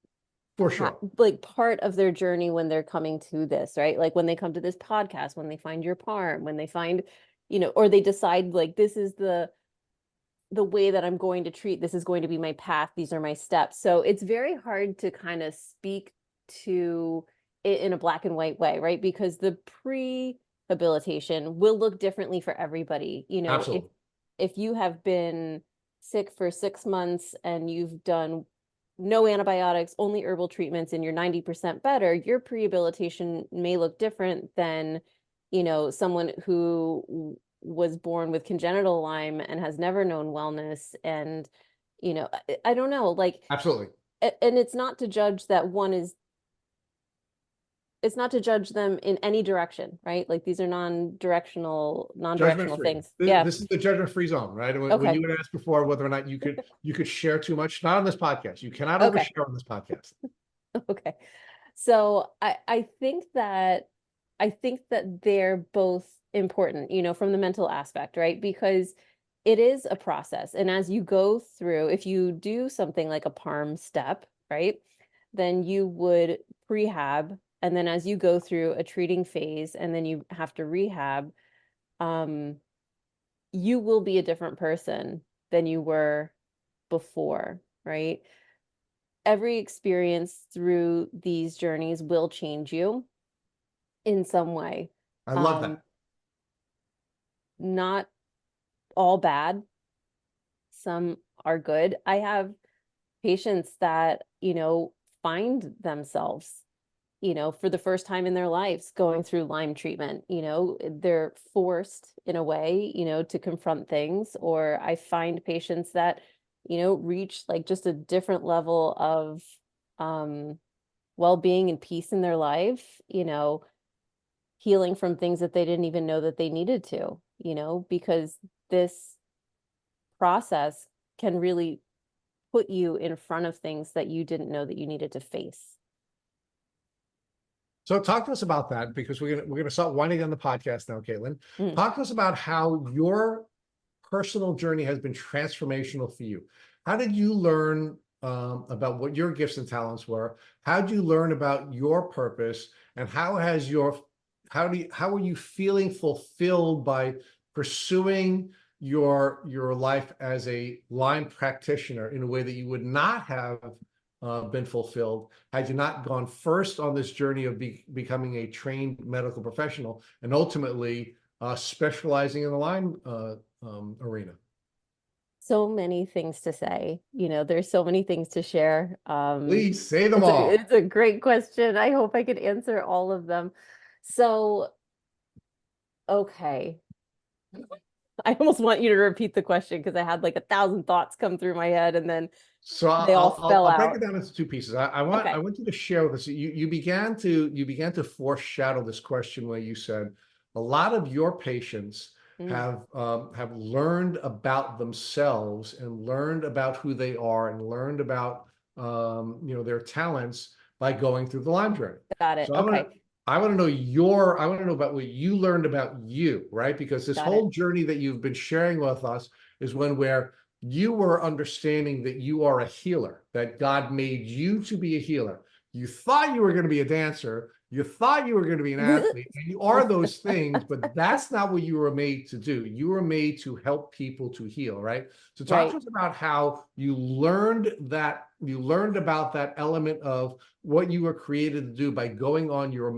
For sure. Part of their journey when they're coming to this, right? Like when they come to this podcast, when they find your PARM, when they find, or they decide like, this is the way that I'm going to treat, this is going to be my path, these are my steps. So it's very hard to kind of speak to it in a black and white way, right? Because the prehabilitation will look differently for everybody. Absolutely. If you have been sick for 6 months and you've done no antibiotics, only herbal treatments, and you're 90% better, your prehabilitation may look different than, someone who was born with congenital Lyme and has never known wellness. And, I don't know, like, Absolutely. And it's not to judge it's not to judge them in any direction, right? Like these are non-directional things. Yeah. This is the judgment-free zone, right? When you had asked before whether or not you could share too much, not on this podcast. You cannot overshare on this podcast. Okay. So I think that they're both important, from the mental aspect, right? Because it is a process. And as you go through, if you do something like a PARM step, right, then you would prehab. And then as you go through a treating phase and then you have to rehab, you will be a different person than you were before, right? Every experience through these journeys will change you in some way. I love that. Not all bad. Some are good. I have patients that, find themselves for the first time in their lives going through Lyme treatment. They're forced in a way, to confront things, or I find patients that, reach like just a different level of well-being and peace in their life, healing from things that they didn't even know that they needed to, because this process can really put you in front of things that you didn't know that you needed to face. So talk to us about that, because we're gonna start winding down the podcast now, Caitlin. Mm. Talk to us about how your personal journey has been transformational for you. How did you learn about what your gifts and talents were? How did you learn about your purpose? And how are you feeling fulfilled by pursuing your life as a Lyme practitioner in a way that you would not have been fulfilled had you not gone first on this journey of becoming a trained medical professional and ultimately specializing in the Lyme arena? So many things to say, there's so many things to share. Please say them all. It's a great question. I hope I could answer all of them. So, okay. I almost want you to repeat the question because I had like 1,000 thoughts come through my head and then So they all fell I'll break out. it down into two pieces. I want Okay. you to share with us. You began to foreshadow this question where you said a lot of your patients Mm, have learned about themselves and learned about who they are and learned about their talents by going through the Lyme journey. got it. So Okay. I want to know about what you learned about you, right? Because this Got it. whole journey that you've been sharing with us is one where you were understanding that you are a healer, that God made you to be a healer. You thought you were going to be a dancer. You thought you were going to be an athlete, and you are those things, but that's not what you were made to do. You were made to help people to heal, right? So talk Right. to us about how you learned about that element of what you were created to do by going on your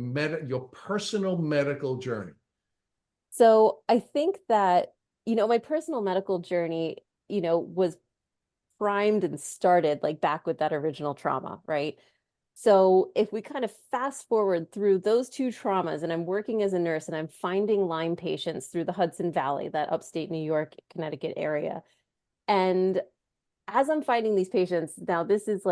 personal medical journey. So I think that, my personal medical journey, was primed and started like back with that original trauma, right? So if we kind of fast forward through those two traumas, and I'm working as a nurse and I'm finding Lyme patients through the Hudson Valley, that upstate New York, Connecticut area. And as I'm finding these patients, now this is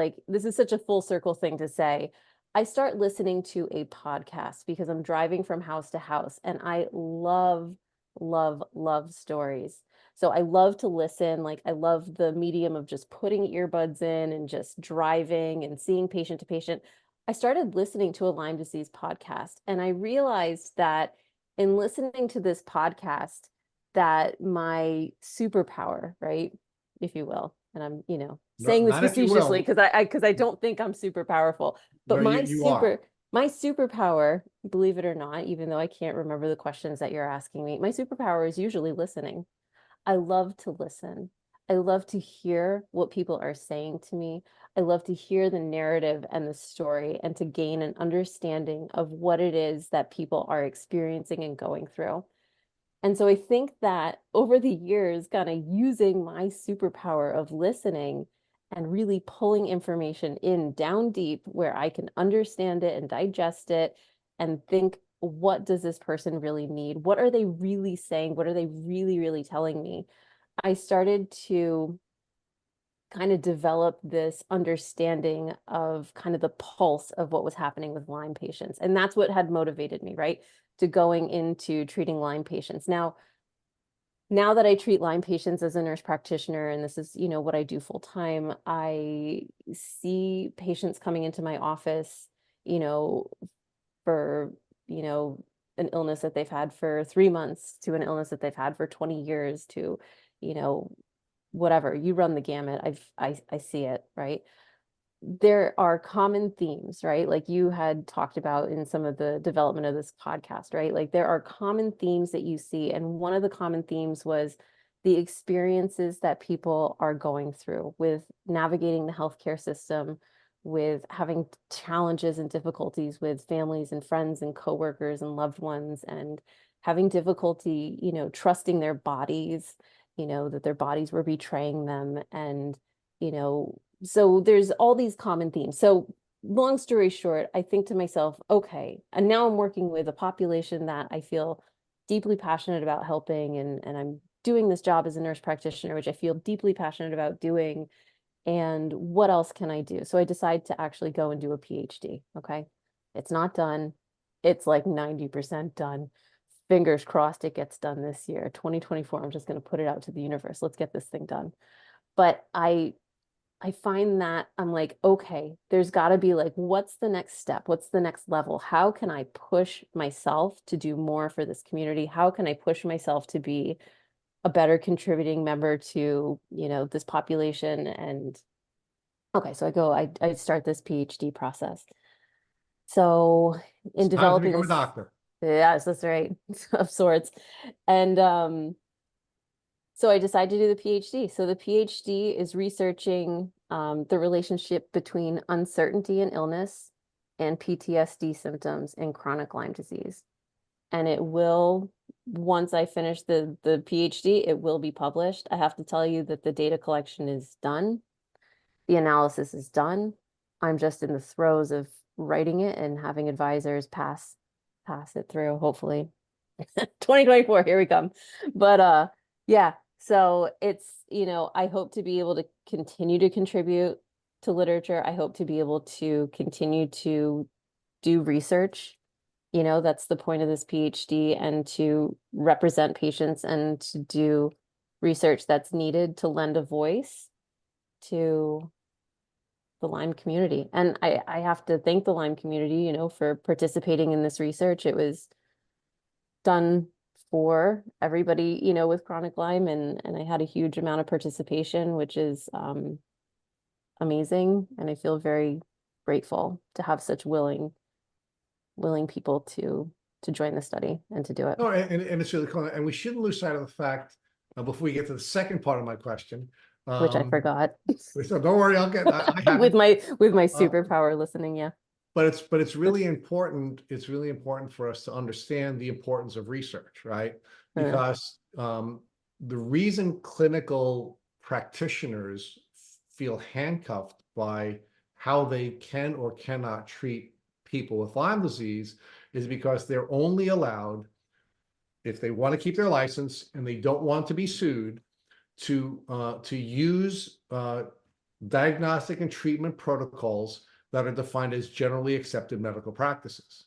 such a full circle thing to say. I start listening to a podcast because I'm driving from house to house and I love, love, love stories. So I love to listen. Like I love the medium of just putting earbuds in and just driving and seeing patient to patient. I started listening to a Lyme disease podcast and I realized that in listening to this podcast, that my superpower, right, if you will, and I'm, No, saying this not if you facetiously will. because I don't think I'm super powerful, but No, you are. my superpower, believe it or not, even though I can't remember the questions that you're asking me, my superpower is usually listening. I love to listen. I love to hear what people are saying to me. I love to hear the narrative and the story and to gain an understanding of what it is that people are experiencing and going through. And so I think that over the years, kind of using my superpower of listening and really pulling information in down deep where I can understand it and digest it and think, what does this person really need? What are they really saying? What are they really, really telling me? I started to kind of develop this understanding of kind of the pulse of what was happening with Lyme patients. And that's what had motivated me, right? To going into treating Lyme patients. Now that I treat Lyme patients as a nurse practitioner, and this is, what I do full time, I see patients coming into my office, for, an illness that they've had for 3 months to an illness that they've had for 20 years to, you know, whatever. You run the gamut. I see it, right? There are common themes, right? Like you had talked about in some of the development of this podcast, right? Like there are common themes that you see. And one of the common themes was the experiences that people are going through with navigating the healthcare system, with having challenges and difficulties with families and friends and coworkers and loved ones, and having difficulty, trusting their bodies, that their bodies were betraying them. And, so there's all these common themes. So long story short, I think to myself, okay, and now I'm working with a population that I feel deeply passionate about helping, and I'm doing this job as a nurse practitioner, which I feel deeply passionate about doing. And what else can I do? So I decide to actually go and do a PhD. Okay. It's not done. It's like 90% done. Fingers crossed it gets done this year. 2024, I'm just going to put it out to the universe. Let's get this thing done. But I find that I'm like, okay, there's got to be like, what's the next step? What's the next level? How can I push myself to do more for this community? How can I push myself to be a better contributing member to, this population? And okay, so I start this PhD process. So in It's time to developing become a this, doctor. yes, that's right, of sorts. And so I decided to do the PhD. So the PhD is researching the relationship between uncertainty and illness and PTSD symptoms in chronic Lyme disease. And it will, once I finish the PhD, it will be published. I have to tell you that the data collection is done. The analysis is done. I'm just in the throes of writing it and having advisors pass it through, hopefully. 2024, here we come. But yeah, so it's, I hope to be able to continue to contribute to literature. I hope to be able to continue to do research. That's the point of this PhD, and to represent patients and to do research that's needed to lend a voice to the Lyme community. And I have to thank the Lyme community, for participating in this research. It was done for everybody, with chronic Lyme, and I had a huge amount of participation, which is amazing. And I feel very grateful to have such willing people to join the study and to do it. Oh, and it's really cool. And we shouldn't lose sight of the fact, before we get to the second part of my question, Which I forgot. so don't worry, I have with it. my superpower listening, yeah. But it's really important. It's really important for us to understand the importance of research, right? Because the reason clinical practitioners feel handcuffed by how they can or cannot treat people with Lyme disease is because they're only allowed, if they want to keep their license and they don't want to be sued, to use diagnostic and treatment protocols that are defined as generally accepted medical practices.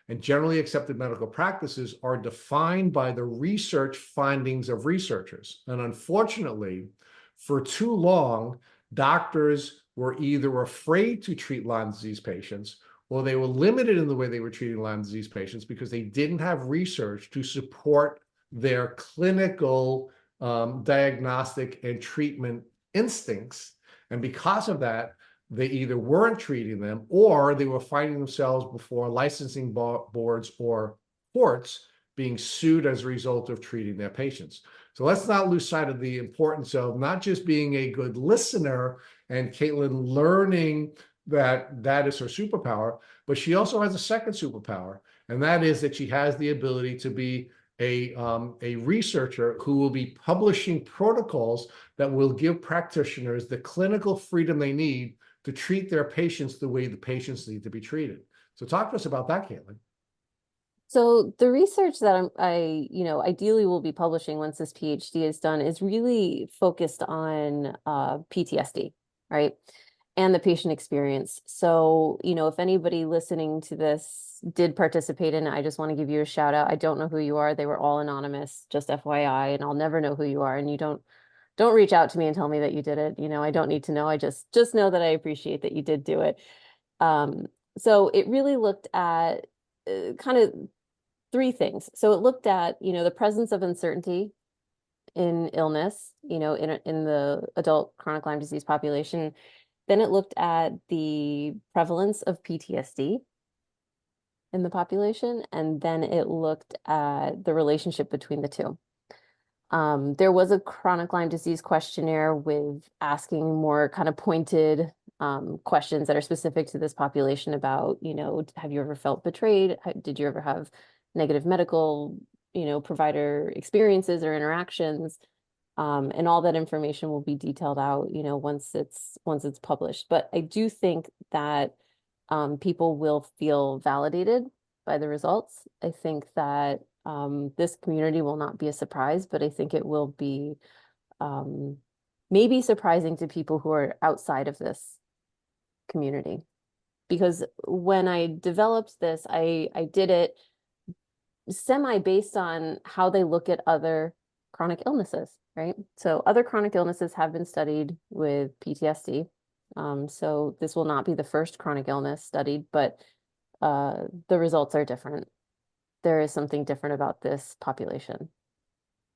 And generally accepted medical practices are defined by the research findings of researchers. And unfortunately, for too long, doctors were either afraid to treat Lyme disease patients, or they were limited in the way they were treating Lyme disease patients because they didn't have research to support their clinical diagnostic and treatment instincts. And because of that, they either weren't treating them, or they were finding themselves before licensing boards or courts being sued as a result of treating their patients. So let's not lose sight of the importance of not just being a good listener, and Caitlin learning that that is her superpower, but she also has a second superpower, and that is that she has the ability to be a researcher who will be publishing protocols that will give practitioners the clinical freedom they need to treat their patients the way the patients need to be treated. So talk to us about that, Caitlin. So the research that I ideally will be publishing once this PhD is done is really focused on PTSD, right? And the patient experience. So, if anybody listening to this did participate in it, I just want to give you a shout out. I don't know who you are. They were all anonymous, just FYI, and I'll never know who you are. And you don't reach out to me and tell me that you did it. I don't need to know. I just know that I appreciate that you did do it. So it really looked at kind of three things. So it looked at, the presence of uncertainty in illness, in the adult chronic Lyme disease population. Then it looked at the prevalence of PTSD in the population, and then it looked at the relationship between the two. There was a chronic Lyme disease questionnaire with asking more kind of pointed questions that are specific to this population about, have you ever felt betrayed? Did you ever have negative medical, provider experiences or interactions? And all that information will be detailed out, once it's published. But I do think that People will feel validated by the results. I think that this community will not be a surprise, but I think it will be maybe surprising to people who are outside of this community. Because when I developed this, I did it semi based on how they look at other chronic illnesses, right? So other chronic illnesses have been studied with PTSD. So this will not be the first chronic illness studied, but the results are different. There is something different about this population.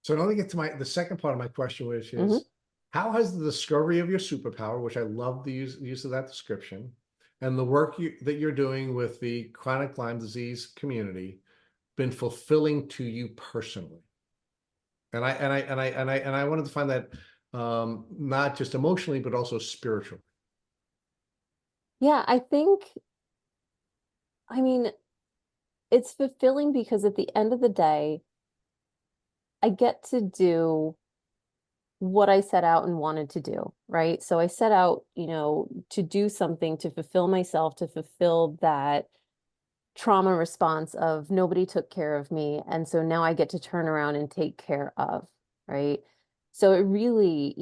So now let me get to the second part of my question, which is, how has the discovery of your superpower, which I love the use of that description, and the work that you're doing with the chronic Lyme disease community been fulfilling to you personally? And I wanted to find that not just emotionally, but also spiritually. Yeah, I mean, it's fulfilling because at the end of the day, I get to do what I set out and wanted to do, right? So I set out, to do something to fulfill myself, to fulfill that trauma response of nobody took care of me. And so now I get to turn around and take care of, right? So it really,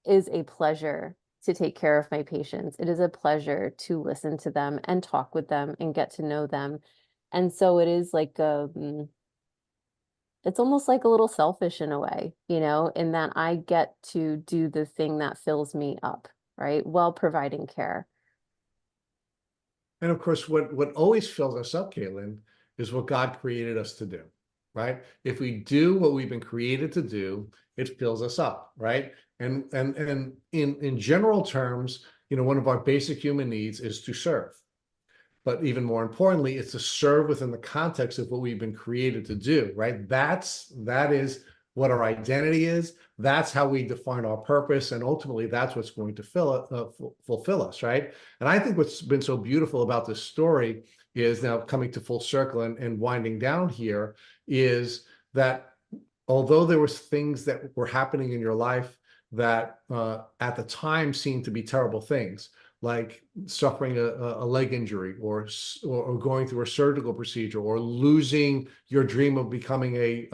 is a pleasure to take care of my patients. It is a pleasure to listen to them and talk with them and get to know them. And so it is like it's almost like a little selfish in a way, in that I get to do the thing that fills me up, right? While providing care. And of course, what always fills us up, Caitlin, is what God created us to do, right? If we do what we've been created to do, it fills us up, right? And in general terms, one of our basic human needs is to serve. But even more importantly, it's to serve within the context of what we've been created to do, right? That is what our identity is. That's how we define our purpose. And ultimately, that's what's going to fulfill us, right? And I think what's been so beautiful about this story is, now coming to full circle and winding down here, is that although there was things that were happening in your life that at the time seemed to be terrible things, like suffering a leg injury or going through a surgical procedure or losing your dream of becoming a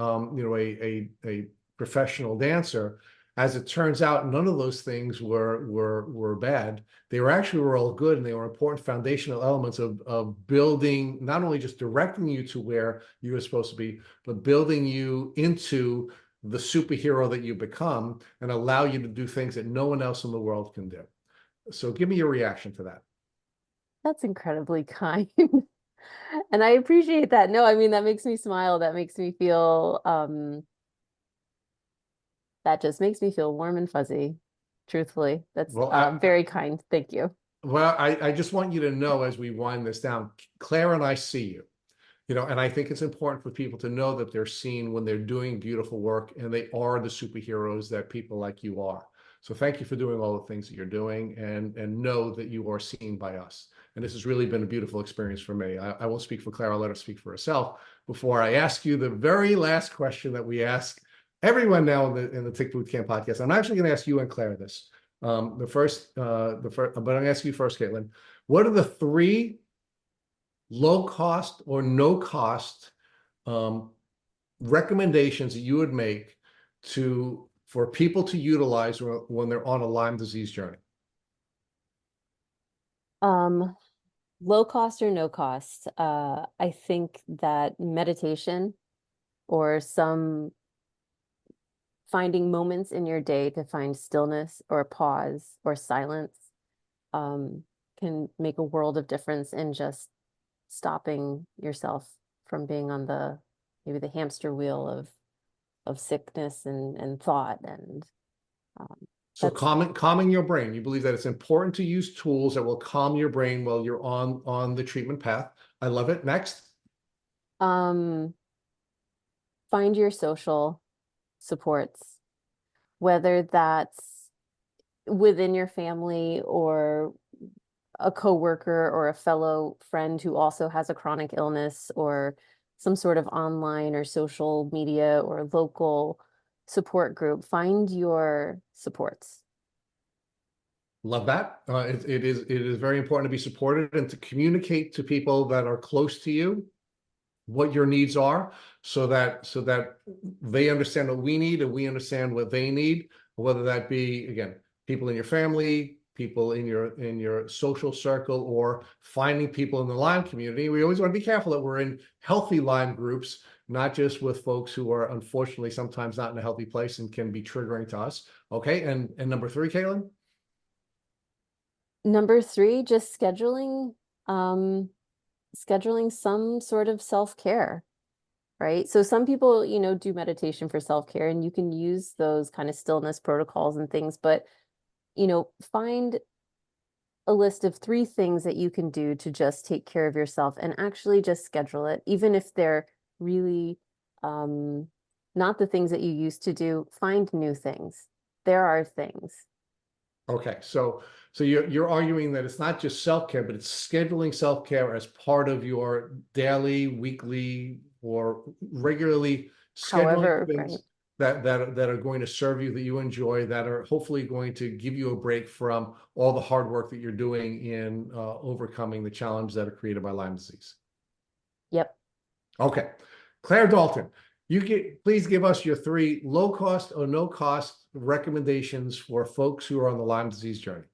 professional dancer. As it turns out, none of those things were bad. They were all good, and they were important foundational elements of building, not only just directing you to where you were supposed to be, but building you into the superhero that you become and allow you to do things that no one else in the world can do. So give me your reaction to that. That's incredibly kind. And I appreciate that. No, I mean, that makes me smile. That makes me feel, that just makes me feel warm and fuzzy, truthfully. That's Well, very kind. Thank you. I just want you to know, as we wind this down, Claire and I see you. And I think it's important for people to know that they're seen when they're doing beautiful work, and they are the superheroes that people like you are. So thank you for doing all the things that you're doing, and know that you are seen by us. And this has really been a beautiful experience for me. I won't speak for Claire, I'll let her speak for herself before I ask you the very last question that we ask everyone now in the Tick Boot Camp podcast. I'm actually going to ask you and Claire this. But I'm going to ask you first, Caitlin. What are the 3 low cost or no cost recommendations that you would make for people to utilize when they're on a Lyme disease journey? Low cost or no cost. I think that meditation or some finding moments in your day to find stillness or pause or silence can make a world of difference in just stopping yourself from being on maybe the hamster wheel of sickness and thought. And So calming your brain. You believe that it's important to use tools that will calm your brain while you're on the treatment path. I love it. Next. find your social supports, whether that's within your family or a coworker or a fellow friend who also has a chronic illness, or some sort of online or social media or local support group. Find your supports. Love that. It is very important to be supported and to communicate to people that are close to you what your needs are, so that they understand what we need and we understand what they need, whether that be, again, people in your family, people in your social circle, or finding people in the Lyme community. We always want to be careful that we're in healthy Lyme groups, not just with folks who are unfortunately sometimes not in a healthy place and can be triggering to us. Okay, and number 3, Caitlin? Number 3, just scheduling some sort of self-care, right? So some people, do meditation for self-care, and you can use those kind of stillness protocols and things, but, find a list of 3 things that you can do to just take care of yourself and actually just schedule it, even if they're really not the things that you used to do. Find new things. There are things. Okay, so you're arguing that it's not just self-care, but it's scheduling self-care as part of your daily, weekly, or regularly scheduling However, things right. that are going to serve you, that you enjoy, that are hopefully going to give you a break from all the hard work that you're doing in overcoming the challenges that are created by Lyme disease. Yep. Okay, Claire Dalton, please give us your 3 low-cost or no-cost recommendations for folks who are on the Lyme disease journey.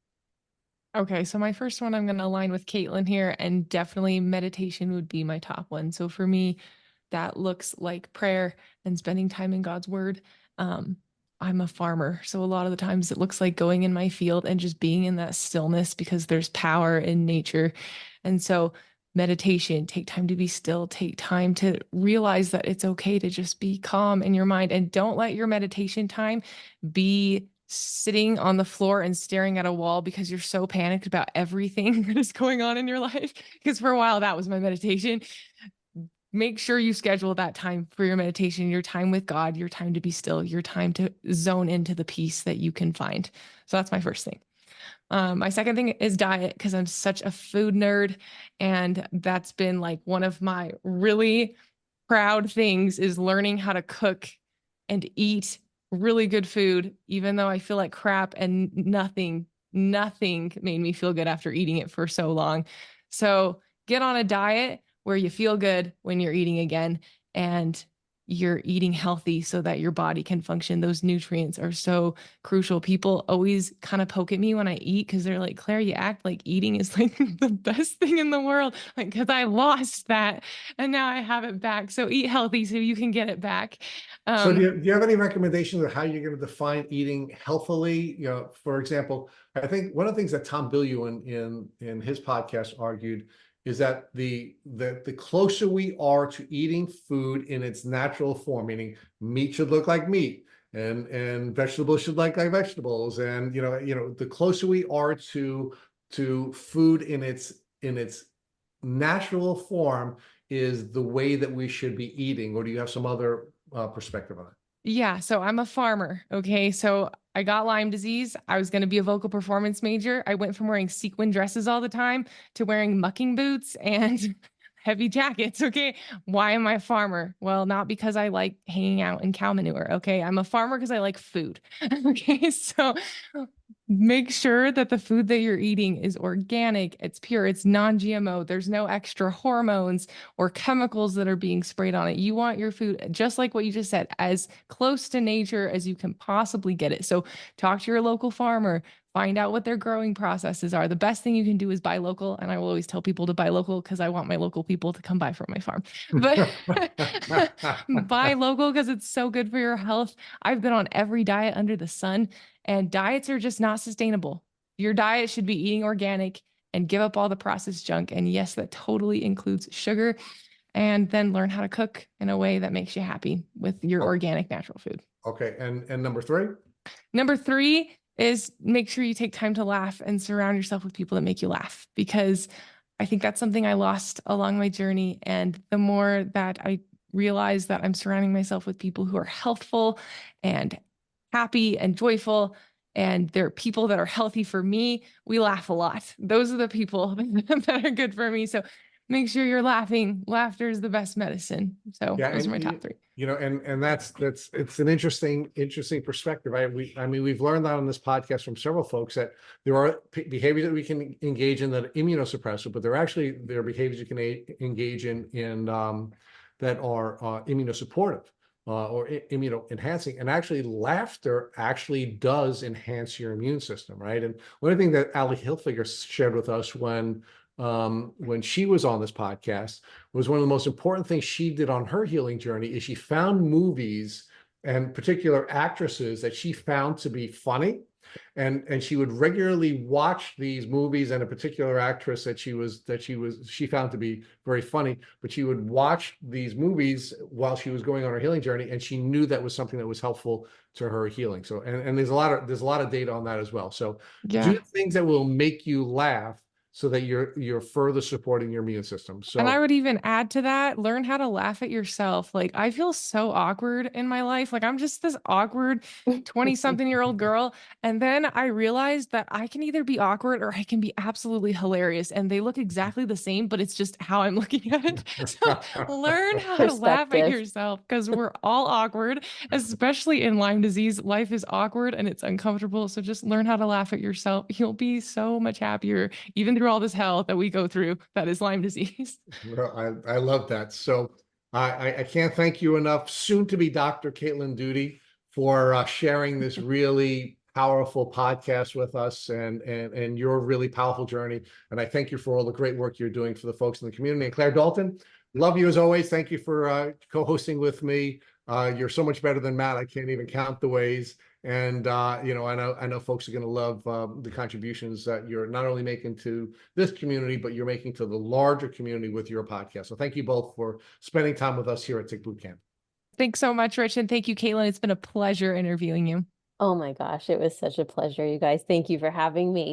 Okay, so my first one, I'm going to align with Caitlin here, and definitely meditation would be my top one. So for me, that looks like prayer and spending time in God's word. I'm a farmer, so a lot of the times it looks like going in my field and just being in that stillness, because there's power in nature. And so meditation, take time to be still, take time to realize that it's okay to just be calm in your mind, and don't let your meditation time be sitting on the floor and staring at a wall because you're so panicked about everything that is going on in your life. Because for a while, that was my meditation. Make sure you schedule that time for your meditation, your time with God, your time to be still, your time to zone into the peace that you can find. So that's my first thing. My second thing is diet, because I'm such a food nerd. And that's been like one of my really proud things, is learning how to cook and eat really good food, even though I feel like crap, and nothing made me feel good after eating it for so long. So get on a diet where you feel good when you're eating again, and you're eating healthy so that your body can function. Those nutrients are so crucial. People always kind of poke at me when I eat, because they're like, Claire, you act like eating is like the best thing in the world. Like, because I lost that and now I have it back. So eat healthy so you can get it back. So do you have any recommendations of how you're going to define eating healthily? For example, I think one of the things that Tom Bilyeu in his podcast argued is that the closer we are to eating food in its natural form, meaning meat should look like meat, and vegetables should look like vegetables, and the closer we are to food in its natural form is the way that we should be eating. Or do you have some other perspective on it? Yeah, so I'm a farmer. Okay, so I got Lyme disease. I was going to be a vocal performance major. I went from wearing sequin dresses all the time to wearing mucking boots and heavy jackets. Okay, why am I a farmer? Well, not because I like hanging out in cow manure. Okay, I'm a farmer because I like food. Okay, so make sure that the food that you're eating is organic, it's pure, it's non-GMO, there's no extra hormones or chemicals that are being sprayed on it. You want your food, just like what you just said, as close to nature as you can possibly get it. So talk to your local farmer, find out what their growing processes are. The best thing you can do is buy local. And I will always tell people to buy local, because I want my local people to come buy from my farm. But buy local because it's so good for your health. I've been on every diet under the sun, and diets are just not sustainable. Your diet should be eating organic and give up all the processed junk. And yes, that totally includes sugar. And then learn how to cook in a way that makes you happy with your organic, natural food. Okay, and number 3? Number 3 is make sure you take time to laugh and surround yourself with people that make you laugh, because I think that's something I lost along my journey. And the more that I realize that I'm surrounding myself with people who are healthful and happy and joyful, and they're people that are healthy for me, we laugh a lot. Those are the people that are good for me. So make sure you're laughing. Laughter is the best medicine. So Yeah, those are and my top three. you know, and that's it's an interesting perspective. I mean, we've learned that on this podcast from several folks that there are behaviors that we can engage in that are immunosuppressive, but there are behaviors you can engage in that are immunosupportive or immuno enhancing. And actually, laughter actually does enhance your immune system, right? And one thing that Ali Hilfiger shared with us when she was on this podcast was one of the most important things she did on her healing journey is she found movies and particular actresses that she found to be funny. And she would regularly watch these movies and a particular actress that she found to be very funny, but she would watch these movies while she was going on her healing journey, and she knew that was something that was helpful to her healing. So and there's a lot of data on that as well. So Yeah. do things that will make you laugh so that you're further supporting your immune system. And I So would even add to that, learn how to laugh at yourself. Like, I feel so awkward in my life. Like, I'm just this awkward 20-something-year-old girl. And then I realized that I can either be awkward or I can be absolutely hilarious. And they look exactly the same, but it's just how I'm looking at it. So learn how to laugh at Perspective. yourself because we're all awkward, especially in Lyme disease. Life is awkward and it's uncomfortable. So just learn how to laugh at yourself. You'll be so much happier, even through all this hell that we go through that is Lyme disease. well, I love that. So I can't thank you enough, soon to be Dr. Caitlin Doody, for sharing this really powerful podcast with us and your really powerful journey. And I thank you for all the great work you're doing for the folks in the community. And Claire Dalton, love you as always. Thank you for co-hosting with me. You're so much better than Matt. I can't even count the ways. And you know, I know folks are going to love the contributions that you're not only making to this community, but you're making to the larger community with your podcast. So thank you both for spending time with us here at Tick Boot Camp. Thanks so much, Rich. And thank you, Caitlin. It's been a pleasure interviewing you. Oh my gosh, it was such a pleasure, you guys. Thank you for having me.